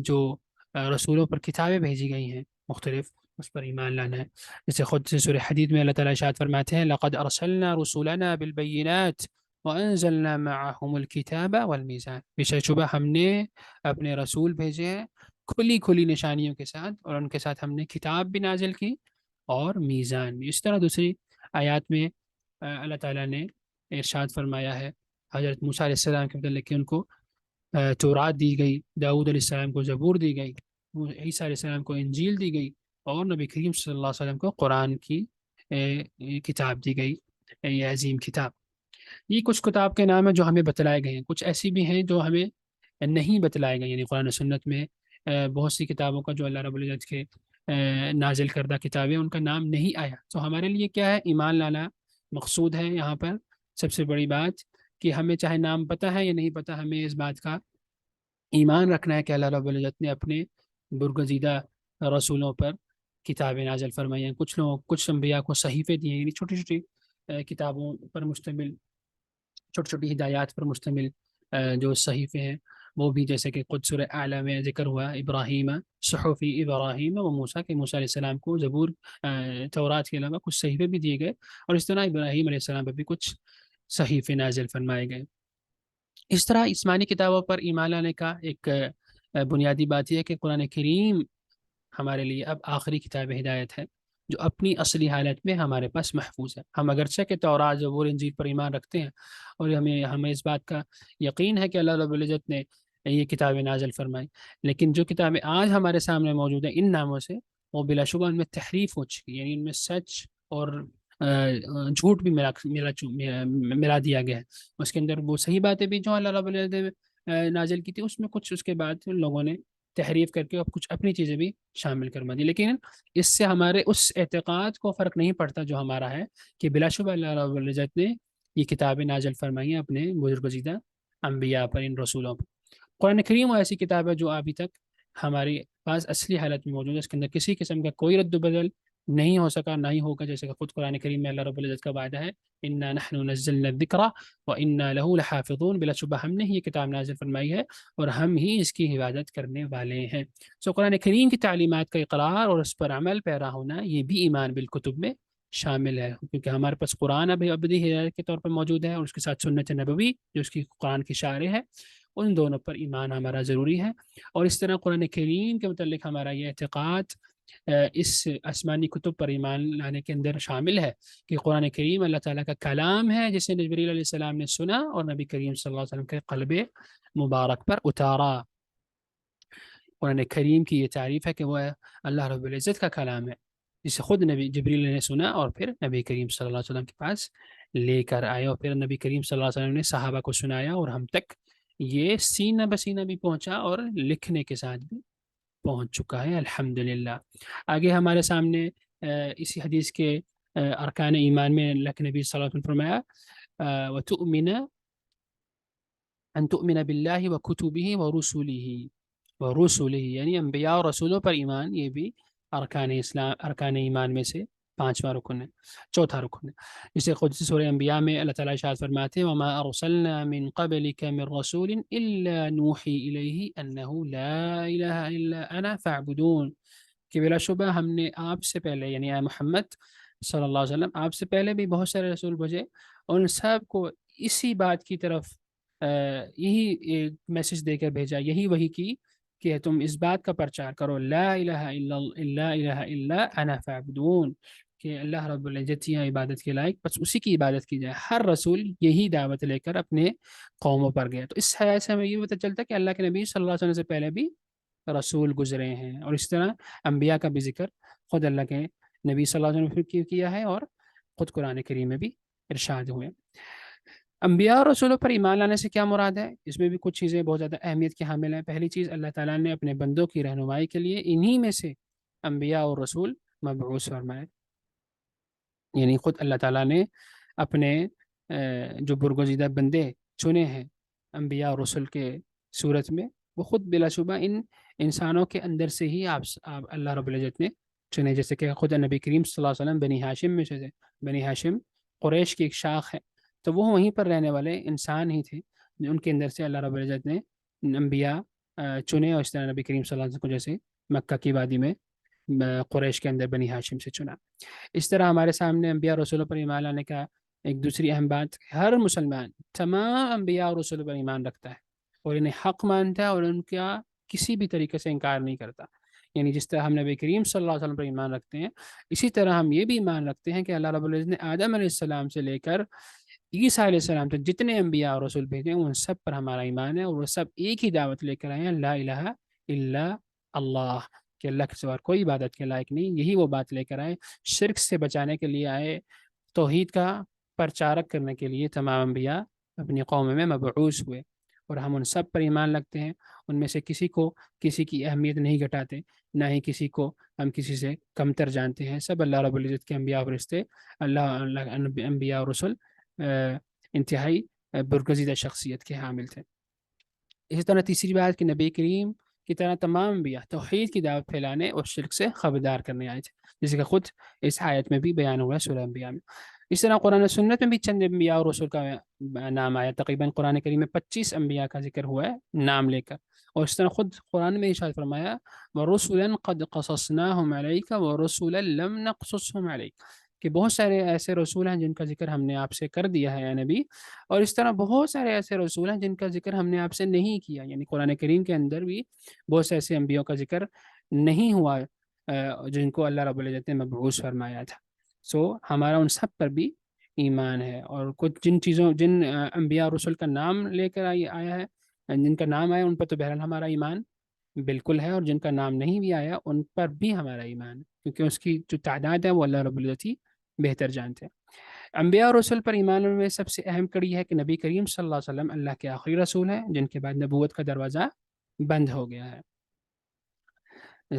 جو رسولوں پر کتابیں بھیجی گئی ہیں مختلف، اس پر ایمان لانا ہے. جیسے خود سے سورہ حدید میں اللہ تعالیٰ ارشاد فرماتے ہیں لقد ارسلنا رسولنا بالبینات وانزلنا معهم الكتاب والمیزان. بے شبہ ہم نے اپنے رسول بھیجے ہیں کھلی نشانیوں کے ساتھ، اور ان کے ساتھ ہم نے کتاب بھی نازل کی اور میزان بھی. اس طرح دوسری آیات میں اللہ تعالیٰ نے ارشاد فرمایا ہے حضرت موسیٰ علیہ السلام کے متعلق کہ ان کو تورات دی گئی، داؤد علیہ السلام کو زبور دی گئی، عیسیٰ علیہ السلام کو انجیل دی گئی، اور نبی کریم صلی اللہ علیہ وسلم کو قرآن کی کتاب دی گئی، یہ عظیم کتاب۔ یہ کچھ کتاب کے نام ہیں جو ہمیں بتلائے گئے ہیں، کچھ ایسی بھی ہیں جو ہمیں نہیں بتلائے گئے، یعنی قرآن و سنت میں بہت سی کتابوں کا جو اللہ رب العزت کے نازل کردہ کتابیں ان کا نام نہیں آیا۔ تو ہمارے لیے کیا ہے، ایمان لانا مقصود ہے یہاں پر۔ سب سے بڑی بات کہ ہمیں چاہے نام پتہ ہے یا نہیں پتہ، ہمیں اس بات کا ایمان رکھنا ہے کہ اللہ رب العزت نے اپنے برگزیدہ رسولوں پر کتابیں نازل فرمائی ہیں۔ کچھ لوگوں، کچھ انبیاء کو صحیفے دیے ہیں، یعنی چھوٹی چھوٹی کتابوں پر مشتمل، چھوٹی چھوٹی ہدایات پر مشتمل جو صحیفے ہیں وہ بھی، جیسے کہ خود سورہ اعلیٰ میں ذکر ہوا ابراہیم، صحفی ابراہیم و موسیٰ، کہ موسیٰ علیہ السلام کو زبور، تورات کے علاوہ کچھ صحیفے بھی دیے گئے، اور اس طرح ابراہیم علیہ السلام پر بھی کچھ صحیفے نازل فرمائے گئے۔ اس طرح آسمانی کتابوں پر ایمان لانے کا ایک بنیادی بات یہ ہے کہ قرآن کریم ہمارے لیے اب آخری کتاب ہدایت ہے، جو اپنی اصلی حالت میں ہمارے پاس محفوظ ہے۔ ہم اگرچہ کہ تورات، زبور، انجیل پر ایمان رکھتے ہیں، اور ہمیں اس بات کا یقین ہے کہ اللہ رب العزت نے یہ کتابیں نازل فرمائی، لیکن جو کتابیں آج ہمارے سامنے موجود ہیں ان ناموں سے، وہ بلا شبہ ان میں تحریف ہو چکی ہے، یعنی ان میں سچ اور جھوٹ بھی ملا دیا گیا ہے۔ اس کے اندر وہ صحیح باتیں بھی جو اللہ رب العزت نے نازل کی تھی، اس میں کچھ اس کے بعد لوگوں نے تحریف کر کے اور کچھ اپنی چیزیں بھی شامل کروا دی، لیکن اس سے ہمارے اس اعتقاد کو فرق نہیں پڑتا جو ہمارا ہے، کہ بلا شبہ اللہ رب العزت نے یہ کتابیں نازل فرمائی ہیں اپنے بزرگزیدہ انبیاء پر، ان رسولوں پر۔ قرآن کریم ایسی کتاب ہے جو ابھی تک ہماری پاس اصلی حالت میں موجود ہے، اس کے اندر کسی قسم کا کوئی رد و بدل نہیں ہو سکا، نہ ہی ہوگا، جیسے کہ خود قرآن کریم میں اللہ رب العزت کا وعدہ ہے، انا نحن نزلنا الذکر وانا له لحافظون، بلا شبہ ہم نے ہی یہ کتاب نازل فرمائی ہے اور ہم ہی اس کی حفاظت کرنے والے ہیں۔ سو قرآن کریم کی تعلیمات کا اقرار اور اس پر عمل پیرا ہونا، یہ بھی ایمان بالکتب میں شامل ہے، کیونکہ ہمارے پاس قرآن ابھی ابدی ہدایت کے طور پر موجود ہے، اور اس کے ساتھ سنت نبوی جو اس کی قرآن کی شارح ہے، ان دونوں پر ایمان ہمارا ضروری ہے۔ اور اس طرح قرآن کریم کے متعلق ہمارا یہ اعتقاد اس آسمانی کتب پر ایمان لانے کے اندر شامل ہے کہ قرآن کریم اللہ تعالیٰ کا کلام ہے، جسے جبریل علیہ السلام نے سنا اور نبی کریم صلی اللہ علیہ وسلم کے قلب مبارک پر اتارا۔ قرآن کریم کی یہ تعریف ہے کہ وہ اللہ رب العزت کا کلام ہے، جسے خود نبی جبریل نے سنا اور پھر نبی کریم صلی اللہ علیہ وسلم کے پاس لے کر آئے، اور پھر نبی کریم صلی اللہ علیہ وسلم نے صحابہ کو سنایا، اور ہم تک یہ سینہ بسینہ بھی پہنچا اور لکھنے کے ساتھ بھی پہنچ چکا ہے، الحمدللہ۔ آگے ہمارے سامنے اسی حدیث کے ارکان ایمان میں اللہ کے نبی صلی اللہ علیہ وسلم فرمایا ان تؤمن باللہ وکتبہ ورسلہ، یعنی انبیاء اور رسولوں پر ایمان، یہ بھی ارکان ایمان میں سے پانچواں رکن ہے، چوتھا رکن ہے۔ جسے خود سورہ انبیاء میں اللہ تعالیٰ ارشاد فرماتے ہیں وما ارسلنا من قبلک من رسول الا نوحی الیہ انہ لا الہ الا انا فاعبدون، کہ بلا شبہ ہم نے آپ سے پہلے، یعنی اے محمد صلی اللہ علیہ وسلم، آپ سے پہلے بھی بہت سارے رسول بھیجے، اور ان سب کو اسی بات کی طرف یہی میسج دے کر بھیجا، یہی وہی کی کہ تم اس بات کا پرچار کرو، لا الہ الا انا فاعبدون، کہ اللہ رب العزت ہی عبادت کے لائق، بس اسی کی عبادت کی جائے۔ ہر رسول یہی دعوت لے کر اپنے قوموں پر گیا۔ تو اس حیث سے ہمیں یہ پتہ چلتا ہے کہ اللہ کے نبی صلی اللہ علیہ وسلم سے پہلے بھی رسول گزرے ہیں، اور اس طرح انبیاء کا بھی ذکر خود اللہ کے نبی صلی اللہ علیہ وسلم نے کیا ہے، اور خود قرآن کریم میں بھی ارشاد ہوئے۔ انبیاء اور رسولوں پر ایمان لانے سے کیا مراد ہے؟ اس میں بھی کچھ چیزیں بہت زیادہ اہمیت کی حامل ہیں۔ پہلی چیز، اللہ تعالیٰ نے اپنے بندوں کی رہنمائی کے لیے انہی میں سے انبیاء اور رسول مبعوث فرمائے، یعنی خود اللہ تعالیٰ نے اپنے جو برگزیدہ بندے چنے ہیں انبیاء اور رسول کے صورت میں، وہ خود بلا شبہ ان انسانوں کے اندر سے ہی آپ اللہ رب العزت نے چنے، جیسے کہ خود نبی کریم صلی اللہ علیہ وسلم بنی ہاشم میں سے تھے۔ بنی ہاشم قریش کی ایک شاخ ہے، تو وہ وہیں پر رہنے والے انسان ہی تھے، ان کے اندر سے اللہ رب العزت نے انبیاء چنے، اور اس طرح نبی کریم صلی اللہ علیہ وسلم کو جیسے مکہ کی وادی میں قریش کے اندر بنی ہاشم سے چنا۔ اس طرح ہمارے سامنے انبیاء اور رسولوں پر ایمان لانے کا ایک دوسری اہم بات، ہر مسلمان تمام انبیاء اور رسولوں پر ایمان رکھتا ہے اور انہیں حق مانتا ہے، اور ان کا کسی بھی طریقے سے انکار نہیں کرتا۔ یعنی جس طرح ہم نبی کریم صلی اللہ علیہ وسلم پر ایمان رکھتے ہیں، اسی طرح ہم یہ بھی ایمان رکھتے ہیں کہ اللہ رب العزت نے آدم علیہ السلام سے لے کر عیسیٰ علیہ السلام تک جتنے انبیاء اور رسول بھیجے ان سب پر ہمارا ایمان ہے، اور وہ سب ایک ہی دعوت لے کر آئے ہیں، لا الہ الا اللہ، کہ اللہ کے سوا کوئی عبادت کے لائق نہیں، یہی وہ بات لے کر آئے، شرک سے بچانے کے لیے آئے، توحید کا پرچارک کرنے کے لیے تمام انبیاء اپنی قوم میں مبعوث ہوئے، اور ہم ان سب پر ایمان رکھتے ہیں، ان میں سے کسی کو کسی کی اہمیت نہیں گھٹاتے، نہ ہی کسی کو ہم کسی سے کمتر جانتے ہیں، سب اللہ رب العزت کے انبیاء اور فرشتے، اللہ انبیاء اور رسل انتہائی برگزیدہ شخصیت کے حامل تھے۔ اسی طرح تیسری بات کہ نبی کریم کی طرح تمام انبیاء توحید کی دعوت پھیلانے اور شرک سے خبردار کرنے آئے تھے، جیسے کہ خود اس آیت میں بھی بیان ہوا ہے سورہ انبیاء میں۔ اس طرح قرآن و سنت میں بھی چند انبیاء اور رسول کا نام آیا، تقریباً قرآن کریم میں 25 انبیاء کا ذکر ہوا ہے نام لے کر، اور اس طرح خود قرآن میں ارشاد فرمایا وَرُسُلًا قَدْ قَصَصْنَاهُمْ عَلَيْكَ وَرُسُلًا لَمْ نَقْصُصْهُمْ عَلَيْكَ، کہ بہت سارے ایسے رسول ہیں جن کا ذکر ہم نے آپ سے کر دیا ہے اے نبی، اور اس طرح بہت سارے ایسے رسول ہیں جن کا ذکر ہم نے آپ سے نہیں کیا، یعنی قرآن کریم کے اندر بھی بہت سے ایسے انبیاء کا ذکر نہیں ہوا جن کو اللہ رب العزت نے مبعوث فرمایا تھا۔ ہمارا ان سب پر بھی ایمان ہے، اور کچھ جن انبیاء اور رسول کا نام لے کر آیا ہے، جن کا نام آیا ان پر تو بہرحال ہمارا ایمان بالکل ہے، اور جن کا نام نہیں بھی آیا ان پر بھی ہمارا ایمان ہے، کیونکہ اس کی جو تعداد ہے وہ اللہ رب العزت ہی بہتر جانتے ہیں۔ انبیاء اور رسول پر ایمان میں سب سے اہم کڑی ہے کہ نبی کریم صلی اللہ علیہ وسلم اللہ کے آخری رسول ہیں، جن کے بعد نبوت کا دروازہ بند ہو گیا ہے،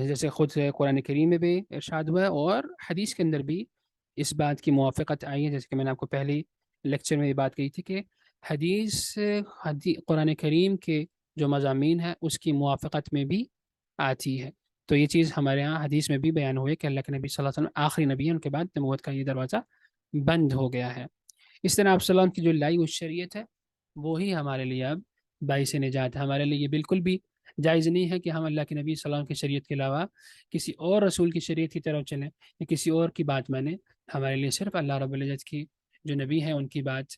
جیسے خود قرآن کریم میں بھی ارشاد ہوا ہے، اور حدیث کے اندر بھی اس بات کی موافقت آئی ہے، جیسے کہ میں نے آپ کو پہلی لیکچر میں یہ بات کہی تھی کہ حدیث قرآن کریم کے جو مضامین ہیں اس کی موافقت میں بھی آتی ہے، تو یہ چیز ہمارے ہاں حدیث میں بھی بیان ہوئی ہے کہ اللہ کے نبی صلی اللہ علیہ وسلم آخری نبی ہیں، ان کے بعد نبوت کا یہ دروازہ بند ہو گیا ہے۔ اس طرح آپ صلی اللہ علیہ وسلم کی جو لائی ہوئی شریعت ہے وہی ہمارے لیے اب باعث نجات ہے، ہمارے لیے یہ بالکل بھی جائز نہیں ہے کہ ہم اللہ کے نبی صلی اللہ علیہ وسلم کی شریعت کے علاوہ کسی اور رسول کی شریعت کی طرف چلیں یا کسی اور کی بات مانیں، ہمارے لیے صرف اللہ رب العزت کی جو نبی ہیں ان کی بات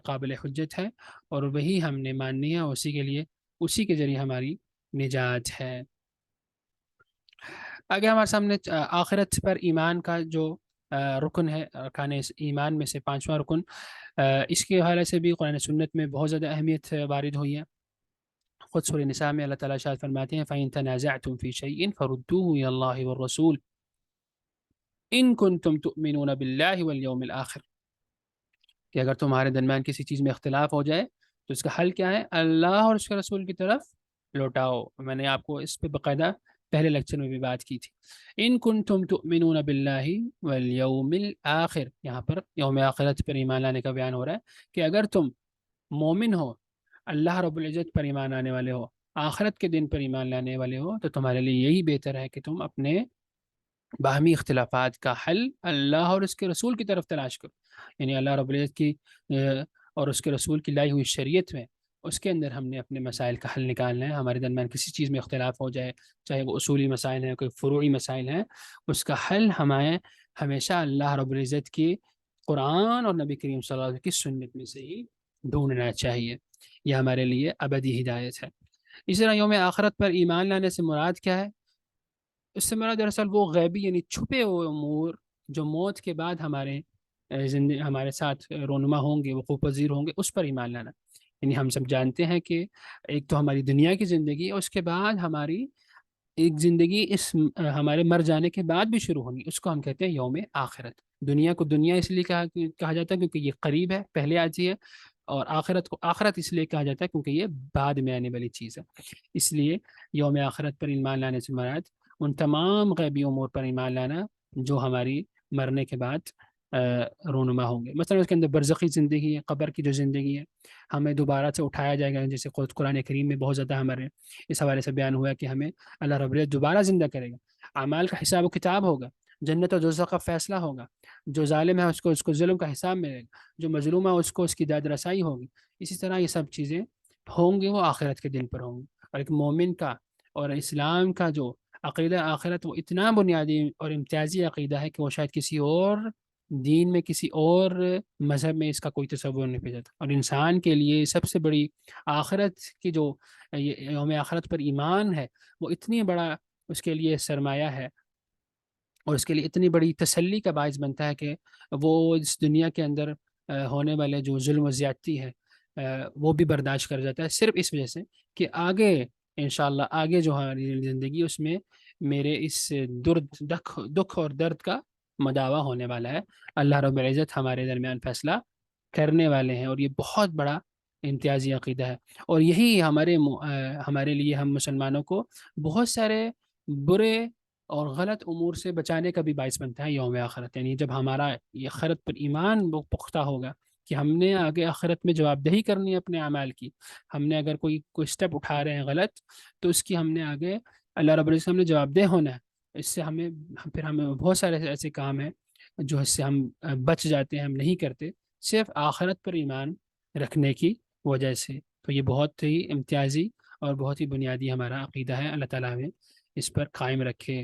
قابل حجت ہے، اور وہی ہم نے ماننی ہے، اسی کے لیے اسی کے ذریعے ہماری نجات ہے۔ آگے ہمارے سامنے آخرت پر ایمان کا جو رکن ہے، ارکان ایمان میں سے پانچواں رکن، اس کے حوالے سے بھی قرآن سنت میں بہت زیادہ اہمیت وارد ہوئی ہے۔ خود سورہ نساء میں اللہ تعالیٰ شاید فرماتے ہیں فَإِن تَنَازَعْتُمْ فِي شَيْءٍ فَرُدُّوهُ إِلَى اللَّهِ وَالرَّسُولِ إِن كُنتُمْ تُؤْمِنُونَ بِاللَّهِ وَالْيَوْمِ الْآخِرِ، کہ اگر تمہارے درمیان کسی چیز میں اختلاف ہو جائے تو اس کا حل کیا ہے؟ اللہ اور اس کے رسول کی طرف لوٹاؤ۔ میں نے آپ کو اس پہ باقاعدہ پہلے لیکچر میں بھی بات کی تھی۔ ان کنتم تؤمنون باللہ والیوم الآخر، یہاں پر یوم آخرت پر ایمان لانے کا بیان ہو رہا ہے کہ اگر تم مومن ہو، اللہ رب العزت پر ایمان آنے والے ہو، آخرت کے دن پر ایمان لانے والے ہو، تو تمہارے لیے یہی بہتر ہے کہ تم اپنے باہمی اختلافات کا حل اللہ اور اس کے رسول کی طرف تلاش کرو، یعنی اللہ رب العزت کی اور اس کے رسول کی لائی ہوئی شریعت میں، اس کے اندر ہم نے اپنے مسائل کا حل نکالنا ہے۔ ہمارے درمیان کسی چیز میں اختلاف ہو جائے، چاہے وہ اصولی مسائل ہیں، کوئی فروعی مسائل ہیں، اس کا حل ہمیں ہمیشہ اللہ رب العزت کی قرآن اور نبی کریم صلی اللہ علیہ وسلم کی سنت میں سے ہی ڈھونڈنا چاہیے، یہ ہمارے لیے ابدی ہدایت ہے۔ اسی طرح یوم آخرت پر ایمان لانے سے مراد کیا ہے؟ اس سے مراد دراصل وہ غیبی یعنی چھپے ہوئے امور جو موت کے بعد ہمارے ساتھ رونما ہوں گے، وقوع پذیر ہوں گے، اس پر ایمان لانا۔ یعنی ہم سب جانتے ہیں کہ ایک تو ہماری دنیا کی زندگی ہے، اس کے بعد ہماری ایک زندگی ہمارے مر جانے کے بعد بھی شروع ہونی، اس کو ہم کہتے ہیں یوم آخرت۔ دنیا کو دنیا اس لیے کہا جاتا ہے کیونکہ یہ قریب ہے، پہلے آتی ہے، اور آخرت کو آخرت اس لیے کہا جاتا ہے کیونکہ یہ بعد میں آنے والی چیز ہے۔ اس لیے یوم آخرت پر ایمان لانے سے مراد ان تمام غیبی امور پر ایمان لانا جو ہماری مرنے کے بعد رونما ہوں گے۔ مثلا اس کے اندر برزخی زندگی ہے، قبر کی جو زندگی ہے، ہمیں دوبارہ سے اٹھایا جائے گا، جیسے خود قرآن کریم میں بہت زیادہ ہمارے اس حوالے سے بیان ہوا ہے کہ ہمیں اللہ رب العزت دوبارہ زندہ کرے گا، اعمال کا حساب و کتاب ہوگا، جنت و دوزخ کا فیصلہ ہوگا، جو ظالم ہے اس کو ظلم کا حساب ملے گا، جو مظلوم ہے اس کو اس کی داد رسائی ہوگی۔ اسی طرح یہ سب چیزیں ہوں گی، وہ آخرت کے دن پر ہوں گی۔ اور ایک مومن کا اور اسلام کا جو عقیدہ آخرت، وہ اتنا بنیادی اور امتیازی عقیدہ ہے کہ وہ شاید کسی اور دین میں، کسی اور مذہب میں اس کا کوئی تصور نہیں پہ جاتا۔ اور انسان کے لیے سب سے بڑی آخرت کی جو یوم آخرت پر ایمان ہے، وہ اتنی بڑا اس کے لیے سرمایہ ہے، اور اس کے لیے اتنی بڑی تسلی کا باعث بنتا ہے کہ وہ اس دنیا کے اندر ہونے والے جو ظلم و زیادتی ہے وہ بھی برداشت کر جاتا ہے، صرف اس وجہ سے کہ آگے انشاءاللہ آگے جو ہماری زندگی اس میں میرے اس دکھ اور درد کا مداوا ہونے والا ہے۔ اللہ رب العزت ہمارے درمیان فیصلہ کرنے والے ہیں، اور یہ بہت بڑا امتیازی عقیدہ ہے، اور یہی ہمارے لیے، ہم مسلمانوں کو بہت سارے برے اور غلط امور سے بچانے کا بھی باعث بنتا ہے یوم آخرت۔ یعنی جب ہمارا یہ آخرت پر ایمان پختہ ہوگا کہ ہم نے آگے آخرت میں جواب دہی کرنی ہے اپنے اعمال کی، ہم نے اگر کوئی اسٹیپ اٹھا رہے ہیں غلط، تو اس کی ہم نے آگے اللہ رب العزت نے جواب دہ ہونا ہے۔ اس سے ہمیں بہت سارے ایسے کام ہیں جو اس سے ہم بچ جاتے ہیں، ہم نہیں کرتے، صرف آخرت پر ایمان رکھنے کی وجہ سے۔ تو یہ بہت ہی امتیازی اور بہت ہی بنیادی ہمارا عقیدہ ہے۔ اللہ تعالیٰ ہمیں اس پر قائم رکھے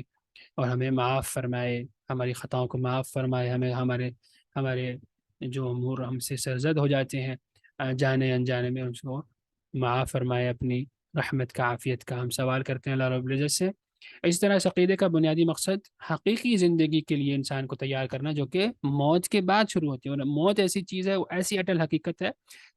اور ہمیں معاف فرمائے، ہماری خطاؤں کو معاف فرمائے، ہمیں ہمارے جو امور ہم سے سرزد ہو جاتے ہیں جانے انجانے میں، ان کو معاف فرمائے اپنی رحمت کا، عافیت کا ہم سوال کرتے ہیں اللہ رب العزت سے۔ اس طرح اس عقیدے کا بنیادی مقصد حقیقی زندگی کے لیے انسان کو تیار کرنا، جو کہ موت کے بعد شروع ہوتی ہے، اور موت ایسی چیز ہے، وہ ایسی اٹل حقیقت ہے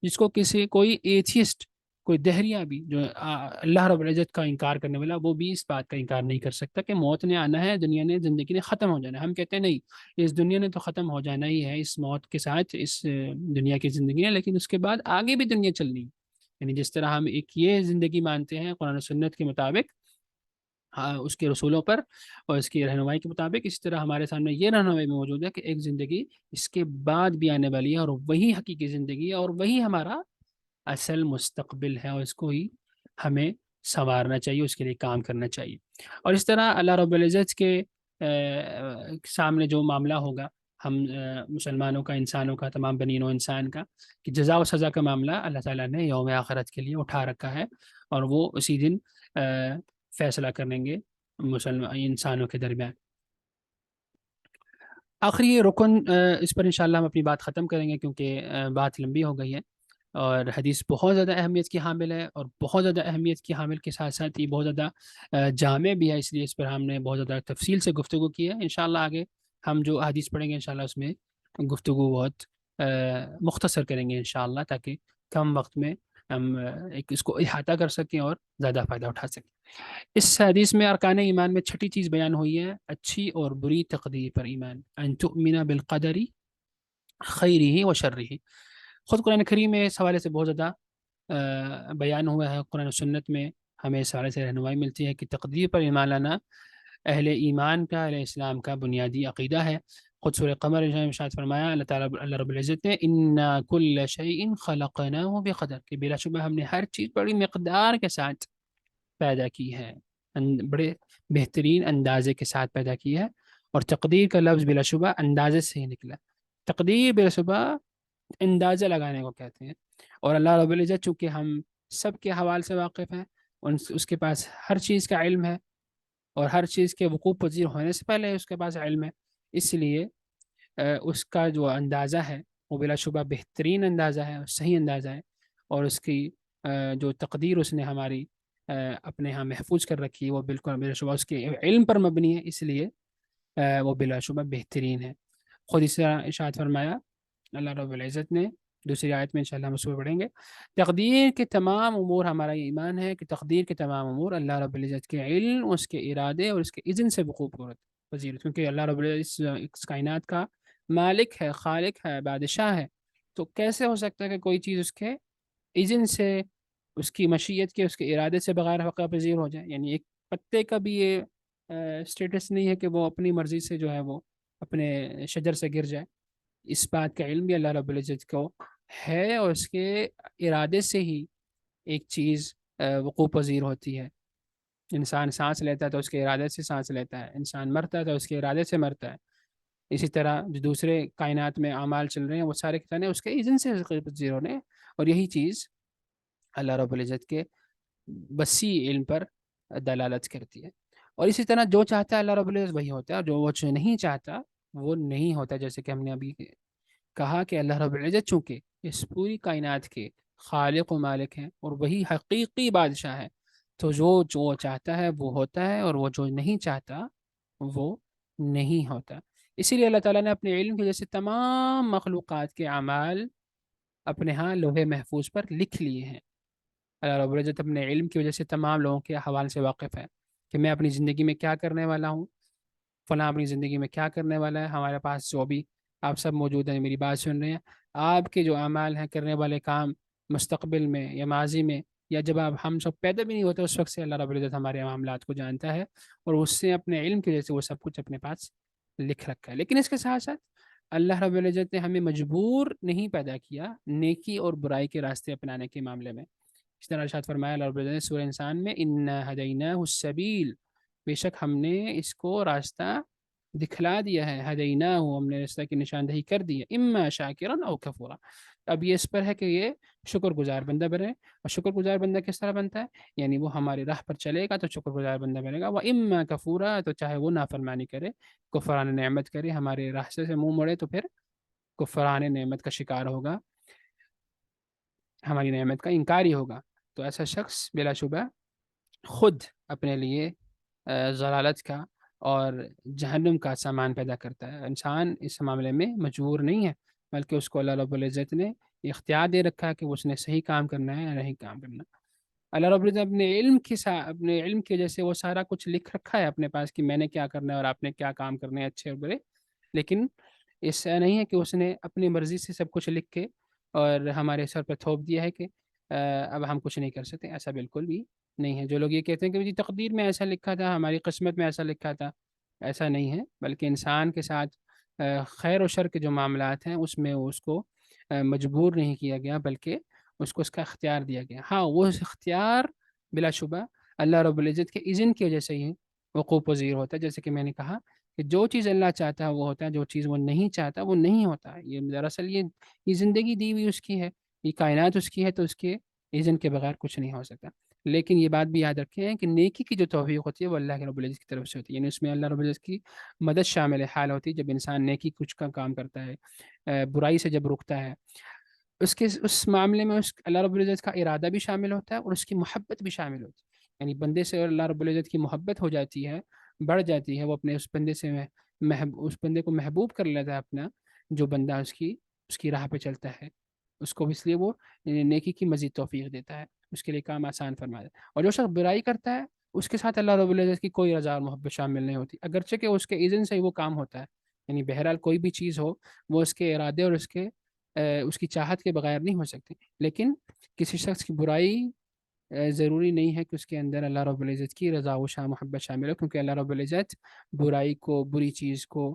جس کو کوئی ایتھیسٹ، کوئی دہریہ بھی جو اللہ رب العزت کا انکار کرنے والا، وہ بھی اس بات کا انکار نہیں کر سکتا کہ موت نے آنا ہے، دنیا نے، زندگی نے ختم ہو جانا ہے۔ ہم کہتے ہیں نہیں، اس دنیا نے تو ختم ہو جانا ہی ہے اس موت کے ساتھ، اس دنیا کی زندگی ہے، لیکن اس کے بعد آگے بھی دنیا چلنی ہے۔ یعنی جس طرح ہم ایک یہ زندگی مانتے ہیں قرآن و سنت کے مطابق، اس کے رسولوں پر اور اس کی رہنمائی کے مطابق، اس طرح ہمارے سامنے یہ رہنمائی بھی موجود ہے کہ ایک زندگی اس کے بعد بھی آنے والی ہے، اور وہی حقیقی زندگی ہے، اور وہی ہمارا اصل مستقبل ہے، اور اس کو ہی ہمیں سنوارنا چاہیے، اس کے لیے کام کرنا چاہیے۔ اور اس طرح اللہ رب العزت کے سامنے جو معاملہ ہوگا، ہم مسلمانوں کا، انسانوں کا، تمام بنین و انسان کا، کہ جزا و سزا کا معاملہ اللہ تعالیٰ نے یوم آخرت کے لیے اٹھا رکھا ہے، اور وہ اسی دن فیصلہ کریں گے انسانوں کے درمیان۔ آخری رکن، اس پر انشاءاللہ ہم اپنی بات ختم کریں گے کیونکہ بات لمبی ہو گئی ہے، اور حدیث بہت زیادہ اہمیت کی حامل ہے، اور بہت زیادہ اہمیت کی حامل کے ساتھ ساتھ یہ بہت زیادہ جامع بھی ہے، اس لیے اس پر ہم نے بہت زیادہ تفصیل سے گفتگو کی ہے۔ انشاءاللہ آگے ہم جو حدیث پڑھیں گے انشاءاللہ اس میں گفتگو بہت مختصر کریں گے انشاءاللہ، تاکہ کم وقت میں ہم اس کو احاطہ کر سکیں اور زیادہ فائدہ اٹھا سکیں۔ اس حدیث میں ارکان ایمان میں چھٹی چیز بیان ہوئی ہے، اچھی اور بری تقدیر پر ایمان، ان تؤمن بالقدر خیرہ و شرہ۔ خود قرآن کریم میں اس حوالے سے بہت زیادہ بیان ہوا ہے، قرآن و سنت میں ہمیں اس حوالے سے رہنمائی ملتی ہے کہ تقدیر پر ایمان لانا اہل ایمان کا، اہل اسلام کا بنیادی عقیدہ ہے۔ خود سورہ قمر میں ارشاد فرمایا اللہ رب العزت نے، انا کل شیء خلقناہ بقدر، کہ بلا شبہ ہم نے ہر چیز بڑی مقدار کے ساتھ پیدا کی ہے، بڑے بہترین اندازے کے ساتھ پیدا کی ہے۔ اور تقدیر کا لفظ بلا شبہ اندازے سے ہی نکلا، تقدیر بلا شبہ اندازہ لگانے کو کہتے ہیں۔ اور اللہ رب العزت چونکہ ہم سب کے حوال سے واقف ہیں، اس کے پاس ہر چیز کا علم ہے، اور ہر چیز کے وقوع پذیر ہونے سے پہلے اس کے پاس علم ہے، اس لیے اس کا جو اندازہ ہے وہ بلا شبہ بہترین اندازہ ہے، صحیح اندازہ ہے، اور اس کی جو تقدیر اس نے ہماری اپنے ہاں محفوظ کر رکھی ہے، وہ بالکل بلا شبہ اس کے علم پر مبنی ہے، اس لیے وہ بلا شبہ بہترین ہے۔ خود اس طرح ارشاد فرمایا اللہ رب العزت نے دوسری آیت میں، انشاءاللہ ہم اس کو پڑھیں گے، تقدیر کے تمام امور، ہمارا یہ ایمان ہے کہ تقدیر کے تمام امور اللہ رب العزت کے علم، اس کے ارادے اور اس کے اذن سے وقوع پذیر، کیونکہ اللہ رب العزت اس کائنات کا مالک ہے، خالق ہے، بادشاہ ہے، تو کیسے ہو سکتا ہے کہ کوئی چیز اس کے اذن سے، اس کی مشیت کے، اس کے ارادے سے بغیر واقع پذیر ہو جائے؟ یعنی ایک پتے کا بھی یہ اسٹیٹس نہیں ہے کہ وہ اپنی مرضی سے جو ہے وہ اپنے شجر سے گر جائے۔ اس بات کا علم بھی اللہ رب العزت کو ہے، اور اس کے ارادے سے ہی ایک چیز وقوع پذیر ہوتی ہے۔ انسان سانس لیتا ہے تو اس کے ارادے سے سانس لیتا ہے، انسان مرتا ہے تو اس کے ارادے سے مرتا ہے۔ اسی طرح جو دوسرے کائنات میں اعمال چل رہے ہیں وہ سارے کے اس کے اذن سے وقوع پذیر ہونے، اور یہی چیز اللہ رب العزت کے وسیع علم پر دلالت کرتی ہے۔ اور اسی طرح جو چاہتا ہے اللہ رب العزت وہی ہوتا ہے، اور جو نہیں چاہتا وہ نہیں ہوتا، جیسے کہ ہم نے ابھی کہا کہ اللہ رب العزت چونکہ اس پوری کائنات کے خالق و مالک ہیں، اور وہی حقیقی بادشاہ ہے، تو جو چاہتا ہے وہ ہوتا ہے، اور وہ جو نہیں چاہتا وہ نہیں ہوتا۔ اسی لیے اللہ تعالیٰ نے اپنے علم کی وجہ سے تمام مخلوقات کے اعمال اپنے ہاں لوح محفوظ پر لکھ لیے ہیں۔ اللہ رب العزت اپنے علم کی وجہ سے تمام لوگوں کے حوال سے واقف ہے، کہ میں اپنی زندگی میں کیا کرنے والا ہوں، فلاں اپنی زندگی میں کیا کرنے والا ہے. ہمارے پاس جو بھی آپ سب موجود ہیں، میری بات سن رہے ہیں، آپ کے جو اعمال ہیں، کرنے والے کام مستقبل میں یا ماضی میں، یا جب آپ ہم سب پیدا بھی نہیں ہوتے اس وقت سے اللہ رب العزت ہمارے معاملات کو جانتا ہے، اور اس سے اپنے علم کی وجہ سے وہ سب کچھ اپنے پاس لکھ رکھا ہے. لیکن اس کے ساتھ ساتھ اللہ رب العزت نے ہمیں مجبور نہیں پیدا کیا نیکی اور برائی کے راستے اپنانے کے معاملے میں. اس طرح ارشاد فرمایا اللہ رب العزت نے سورہ انسان میں، انا ہدیناہ السبیل، بے شک ہم نے اس کو راستہ دکھلا دیا ہے، ہدیناہ، ہم نے راستہ کی نشاندہی کر دی ہے، اما شاکرا او کفورا. اب یہ اس پر ہے کہ یہ شکر گزار بندہ بنے. اور شکر گزار بندہ کس طرح بنتا ہے؟ یعنی وہ ہماری راہ پر چلے گا تو شکر گزار بندہ بنے گا، وہ اما کفورا، تو چاہے وہ نافرمانی کرے، کفران نعمت کرے، ہمارے راستے سے منہ موڑے، تو پھر کفران نعمت کا شکار ہوگا، ہماری نعمت کا انکاری ہوگا. تو ایسا شخص بلا شبہ خود اپنے لیے ضلالت کا اور جہنم کا سامان پیدا کرتا ہے. انسان اس معاملے میں مجبور نہیں ہے، بلکہ اس کو اللہ رب العزت نے اختیار دے رکھا ہے کہ اس نے صحیح کام کرنا ہے یا نہیں کام کرنا. اللہ رب العزت اپنے علم کی وجہ سے وہ سارا کچھ لکھ رکھا ہے اپنے پاس کہ میں نے کیا کرنا ہے اور آپ نے کیا کام کرنے ہیں، اچھے اور برے. لیکن ایسا نہیں ہے کہ اس نے اپنی مرضی سے سب کچھ لکھ کے اور ہمارے سر پہ تھوپ دیا ہے کہ اب ہم کچھ نہیں کر سکتے. ایسا بالکل بھی نہیں ہے. جو لوگ یہ کہتے ہیں کہ جی تقدیر میں ایسا لکھا تھا، ہماری قسمت میں ایسا لکھا تھا، ایسا نہیں ہے. بلکہ انسان کے ساتھ خیر و شر کے جو معاملات ہیں اس میں اس کو مجبور نہیں کیا گیا، بلکہ اس کو اس کا اختیار دیا گیا. ہاں، وہ اختیار بلا شبہ اللہ رب العزت کے اذن کی وجہ سے ہی وقوع پذیر ہوتا ہے. جیسے کہ میں نے کہا کہ جو چیز اللہ چاہتا ہے وہ ہوتا ہے، جو چیز وہ نہیں چاہتا وہ نہیں ہوتا ہے. یہ دراصل یہ زندگی دی ہوئی اس کی ہے، یہ کائنات اس کی ہے، تو اس کے اذن کے بغیر کچھ نہیں ہو سکتا. لیکن یہ بات بھی یاد رکھیں کہ نیکی کی جو توفیق ہوتی ہے وہ اللہ کے رب العزت کی طرف سے ہوتی ہے. یعنی اس میں اللہ رب العزت کی مدد شامل حال ہوتی ہے. جب انسان نیکی کچھ کا کام کرتا ہے، برائی سے جب رکتا ہے، اس معاملے میں اللہ رب العزت کا ارادہ بھی شامل ہوتا ہے اور اس کی محبت بھی شامل ہوتی ہے. یعنی بندے سے اللہ رب العزت کی محبت ہو جاتی ہے، بڑھ جاتی ہے، وہ اپنے اس بندے سے اس بندے کو محبوب کر لیتا ہے اپنا، جو بندہ اس کی راہ پہ چلتا ہے. اس کو اس لیے وہ نیکی کی مزید توفیق دیتا ہے، اس کے لیے کام آسان فرما دیتا ہے. اور جو شخص برائی کرتا ہے اس کے ساتھ اللہ رب العزت کی کوئی رضا اور محبت شامل نہیں ہوتی، اگرچہ کہ اس کے اذن سے ہی وہ کام ہوتا ہے. یعنی بہرحال کوئی بھی چیز ہو وہ اس کے ارادے اور اس کی چاہت کے بغیر نہیں ہو سکتی. لیکن کسی شخص کی برائی ضروری نہیں ہے کہ اس کے اندر اللہ رب العزت کی رضا و محبت شامل ہو، کیونکہ اللہ رب العزت برائی کو، بری چیز کو،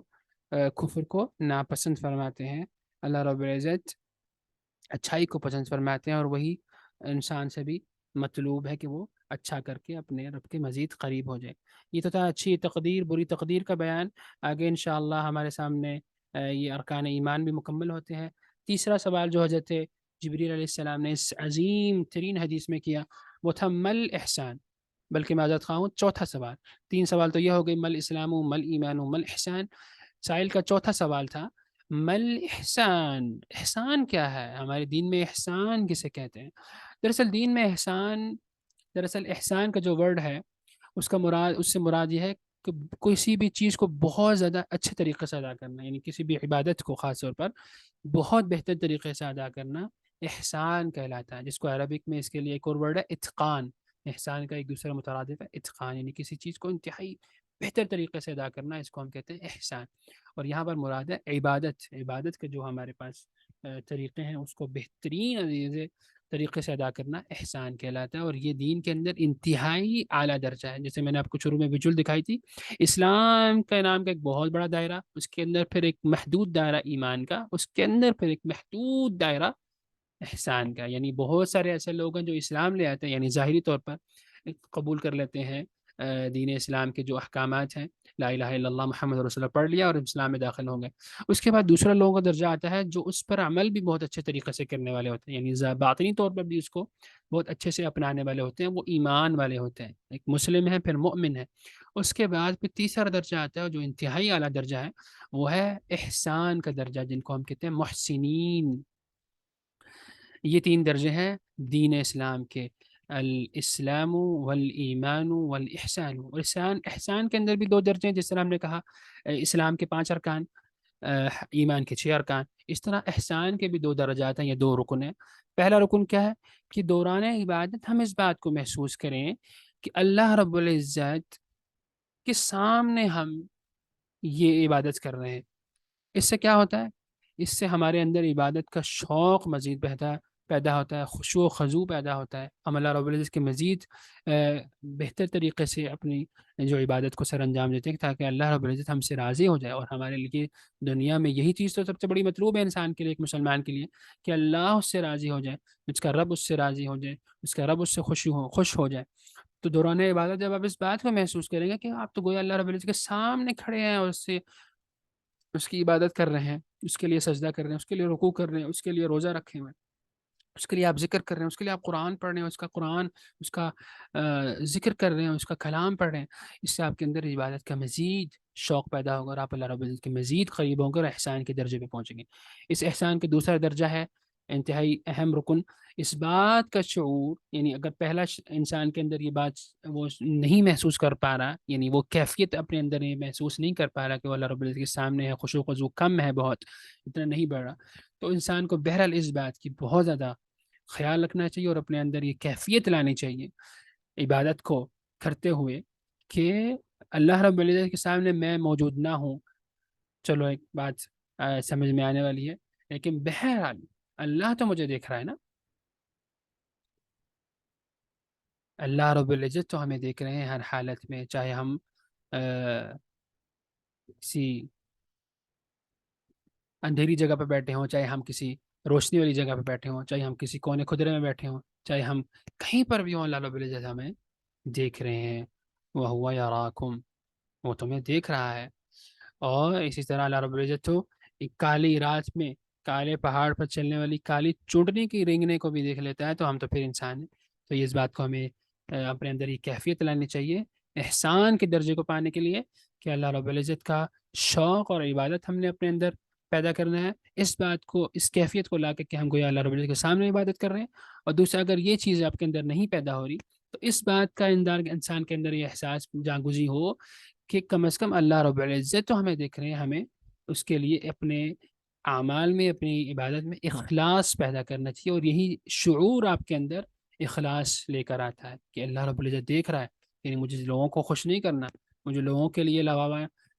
کفر کو ناپسند فرماتے ہیں. اللہ رب العزت اچھائی کو پسند فرماتے ہیں، اور وہی انسان سے بھی مطلوب ہے کہ وہ اچھا کر کے اپنے رب کے مزید قریب ہو جائے. یہ تو تھا اچھی تقدیر بری تقدیر کا بیان. آگے انشاءاللہ ہمارے سامنے یہ ارکان ایمان بھی مکمل ہوتے ہیں. تیسرا سوال جو حضرت جبریل علیہ السلام نے اس عظیم ترین حدیث میں کیا وہ تھا مل احسان. بلکہ معذرت خواہ ہوں، چوتھا سوال. تین سوال تو یہ ہو گئی، مل اسلام، مل ایمان، مل احسان. سائل کا چوتھا سوال تھا مل احسان، احسان کیا ہے؟ ہمارے دین میں احسان کسے کہتے ہیں؟ دراصل احسان کا جو ورڈ ہے اس سے مراد یہ ہے کہ کسی بھی چیز کو بہت زیادہ اچھے طریقے سے ادا کرنا. یعنی کسی بھی عبادت کو خاص طور پر بہت بہتر طریقے سے ادا کرنا احسان کہلاتا ہے. جس کو عربک میں اس کے لیے ایک اور ورڈ ہے اتقان. احسان کا ایک دوسرا مترادف ہے اتقان، یعنی کسی چیز کو انتہائی بہتر طریقے سے ادا کرنا، اس کو ہم کہتے ہیں احسان. اور یہاں پر مراد ہے عبادت کے جو ہمارے پاس طریقے ہیں اس کو بہترین طریقے سے ادا کرنا احسان کہلاتا ہے. اور یہ دین کے اندر انتہائی اعلیٰ درجہ ہے. جیسے میں نے آپ کو شروع میں ویژول دکھائی تھی، اسلام کا نام کا ایک بہت بڑا دائرہ، اس کے اندر پھر ایک محدود دائرہ ایمان کا، اس کے اندر پھر ایک محدود دائرہ احسان کا. یعنی بہت سارے ایسے لوگ ہیں جو اسلام لے آتے ہیں، یعنی ظاہری طور پر قبول کر لیتے ہیں دین اسلام کے جو احکامات ہیں، لا الہ الا اللہ محمد رسول اللہ پڑھ لیا اور اسلام میں داخل ہو گئے. اس کے بعد دوسرا لوگوں کا درجہ آتا ہے جو اس پر عمل بھی بہت اچھے طریقے سے کرنے والے ہوتے ہیں، یعنی باطنی طور پر بھی اس کو بہت اچھے سے اپنانے والے ہوتے ہیں، وہ ایمان والے ہوتے ہیں. ایک مسلم ہے، پھر مؤمن ہے. اس کے بعد پھر تیسرا درجہ آتا ہے جو انتہائی اعلیٰ درجہ ہے، وہ ہے احسان کا درجہ، جن کو ہم کہتے ہیں محسنین. یہ تین درجے ہیں دین اسلام کے، الاسلام والایمان والاحسان. اور احسان کے اندر بھی دو درجے ہیں، جس طرح ہم نے کہا اسلام کے 5 ارکان، ایمان کے 6 ارکان، اس طرح احسان کے بھی 2 درجات ہیں یا 2 رکن ہیں. پہلا رکن کیا ہے کہ دوران عبادت ہم اس بات کو محسوس کریں کہ اللہ رب العزت کے سامنے ہم یہ عبادت کر رہے ہیں. اس سے کیا ہوتا ہے؟ اس سے ہمارے اندر عبادت کا شوق مزید پیدا ہوتا ہے، خشوع و خضوع پیدا ہوتا ہے. ہم اللہ رب العزت کے مزید بہتر طریقے سے اپنی جو عبادت کو سر انجام دیتے ہیں تاکہ اللہ رب العزت ہم سے راضی ہو جائے. اور ہمارے لیے دنیا میں یہی چیز تو سب سے بڑی مطلوب ہے انسان کے لیے، ایک مسلمان کے لیے، کہ اللہ اس سے راضی ہو جائے، اس کا رب اس سے راضی ہو جائے، اس کا رب اس سے خوش ہو جائے. تو دوران عبادت جب آپ اس بات کو محسوس کریں گے کہ آپ تو گویا اللہ رب العزت کے سامنے کھڑے ہیں اور اس کی عبادت کر رہے ہیں، اس کے لیے سجدہ کر رہے ہیں، اس کے لیے رکوع کر رہے ہیں، اس کے لیے روزہ رکھے ہوئے ہیں، اس کے لیے آپ ذکر کر رہے ہیں، اس کے لیے آپ قرآن پڑھ رہے ہیں، اس کا قرآن، اس کا ذکر کر رہے ہیں، اس کا کلام پڑھ رہے ہیں. اس سے آپ کے اندر عبادت کا مزید شوق پیدا ہوگا اور آپ اللہ رب العزت کے مزید قریب ہوں گے اور احسان کے درجے پہ پہنچیں گے. اس احسان کا دوسرا درجہ ہے انتہائی اہم رکن، اس بات کا شعور. یعنی اگر پہلا انسان کے اندر یہ بات وہ نہیں محسوس کر پا رہا، یعنی وہ کیفیت اپنے اندر یہ محسوس نہیں کر پا رہا کہ وہ اللہ رب العزت کے سامنے ہے، خشوع و خضوع کم ہے، بہت اتنا نہیں بڑھ رہا، تو انسان کو بہرحال اس بات کی بہت زیادہ خیال رکھنا چاہیے اور اپنے اندر یہ کیفیت لانی چاہیے عبادت کو کرتے ہوئے کہ اللہ رب العزت کے سامنے میں موجود نہ ہوں. چلو ایک بات سمجھ میں آنے والی ہے، لیکن بہرحال اللہ تو مجھے دیکھ رہا ہے نا. اللہ رب العزت تو ہمیں دیکھ رہے ہیں ہر حالت میں، چاہے ہم کسی اندھیری جگہ پہ بیٹھے ہوں، چاہے ہم کسی روشنی والی جگہ پہ بیٹھے ہوں، چاہے ہم کسی کونے خدرے میں بیٹھے ہوں، چاہے ہم کہیں پر بھی ہوں، اللہ رب العزت ہمیں دیکھ رہے ہیں. وَهُوَ يَرَاكُمْ، وہ تمہیں دیکھ رہا ہے. اور اسی طرح اللہ رب العزت تو ایک کالی رات میں کالے پہاڑ پر چلنے والی کالی چونٹنی کی رینگنے کو بھی دیکھ لیتا ہے، تو ہم تو پھر انسان ہیں. تو اس بات کو ہمیں اپنے اندر یہ کیفیت لانی چاہیے احسان کے درجے کو پانے کے لیے کہ اللہ رب العزت کا شوق اور عبادت ہم نے اپنے اندر پیدا کرنا ہے. اس بات کو، اس کیفیت کو لا کے کہ ہم گویا اللہ رب العزت کے سامنے عبادت کر رہے ہیں. اور دوسرا، اگر یہ چیز آپ کے اندر نہیں پیدا ہو رہی تو اس بات کا انسان کے اندر یہ احساس جاگزی ہو کہ کم از کم اللہ رب العزت تو ہمیں دیکھ رہے ہیں، ہمیں اس کے لیے اپنے اعمال میں، اپنی عبادت میں اخلاص پیدا کرنا چاہیے. اور یہی شعور آپ کے اندر اخلاص لے کر آتا ہے کہ اللہ رب العزت دیکھ رہا ہے. یعنی مجھے لوگوں کو خوش نہیں کرنا، مجھے لوگوں کے لیے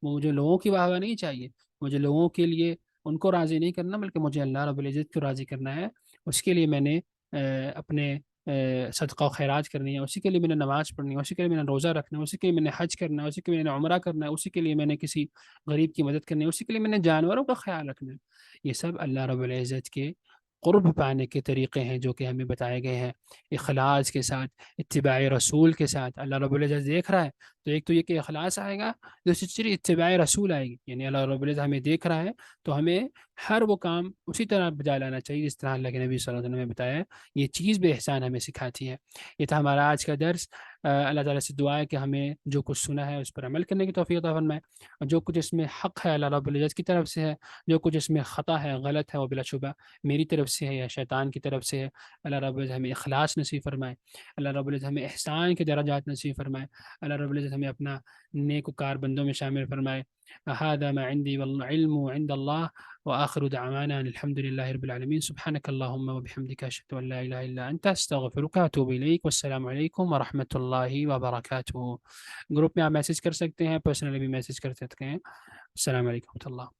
مجھے لوگوں کی واہ واہ نہیں چاہیے، مجھے لوگوں کے لیے ان کو راضی نہیں کرنا، بلکہ مجھے اللہ رب العزت کو راضی کرنا ہے. اس کے لیے میں نے اپنے صدقہ و خیرات کرنی ہے، اسی کے لیے میں نے نماز پڑھنی ہے، اسی کے لیے میں نے روزہ رکھنا ہے، اسی کے لیے میں نے حج کرنا ہے، اسی کے لیے میں نے عمرہ کرنا ہے، اسی کے لیے میں نے کسی غریب کی مدد کرنی ہے، اسی کے لیے میں نے جانوروں کا خیال رکھنا ہے. یہ سب اللہ رب العزت کے قرب پانے کے طریقے ہیں جو کہ ہمیں بتائے گئے ہیں اخلاص کے ساتھ، اتباع رسول کے ساتھ. اللہ رب العزت دیکھ رہا ہے تو ایک تو یہ کہ اخلاص آئے گا، دوسری چیز اتباع رسول آئے گی. یعنی اللہ رب العزت ہمیں دیکھ رہا ہے تو ہمیں ہر وہ کام اسی طرح بجا لانا چاہیے جس طرح اللہ کے نبی صلی اللہ علیہ وسلم نے بتایا ہے. یہ چیز بے احسان ہمیں سکھاتی ہے. یہ تھا ہمارا آج کا درس. اللہ تعالیٰ سے دعا ہے کہ ہمیں جو کچھ سنا ہے اس پر عمل کرنے کی توفیق عطا فرمائے، اور جو کچھ اس میں حق ہے اللہ رب العزت کی طرف سے ہے، جو کچھ اس میں خطا ہے، غلط ہے، وہ بلا شبہ میری طرف سے ہے یا شیطان کی طرف سے ہے. اللہ رب العزت ہمیں اخلاص نصیب فرمائے، اللہ رب العزت ہمیں احسان کے درجات نصیب فرمائے، اللہ رب العزت ہمیں اپنا نیک وکار بندوں میں شامل فرمائے. هذا ما عندي والعلم عند الله وآخر دعوانا الحمد لله رب العالمين. سبحانك اللهم وبحمدك أشهد أن لا إله إلا أنت أستغفرك وأتوب إليك. والسلام عليكم ورحمة الله وبركاته. گروپ میں آپ میسج کر سکتے ہیں، پرسنلی بھی میسج کر سکتے ہیں. السلام علیکم ورحمۃ اللہ.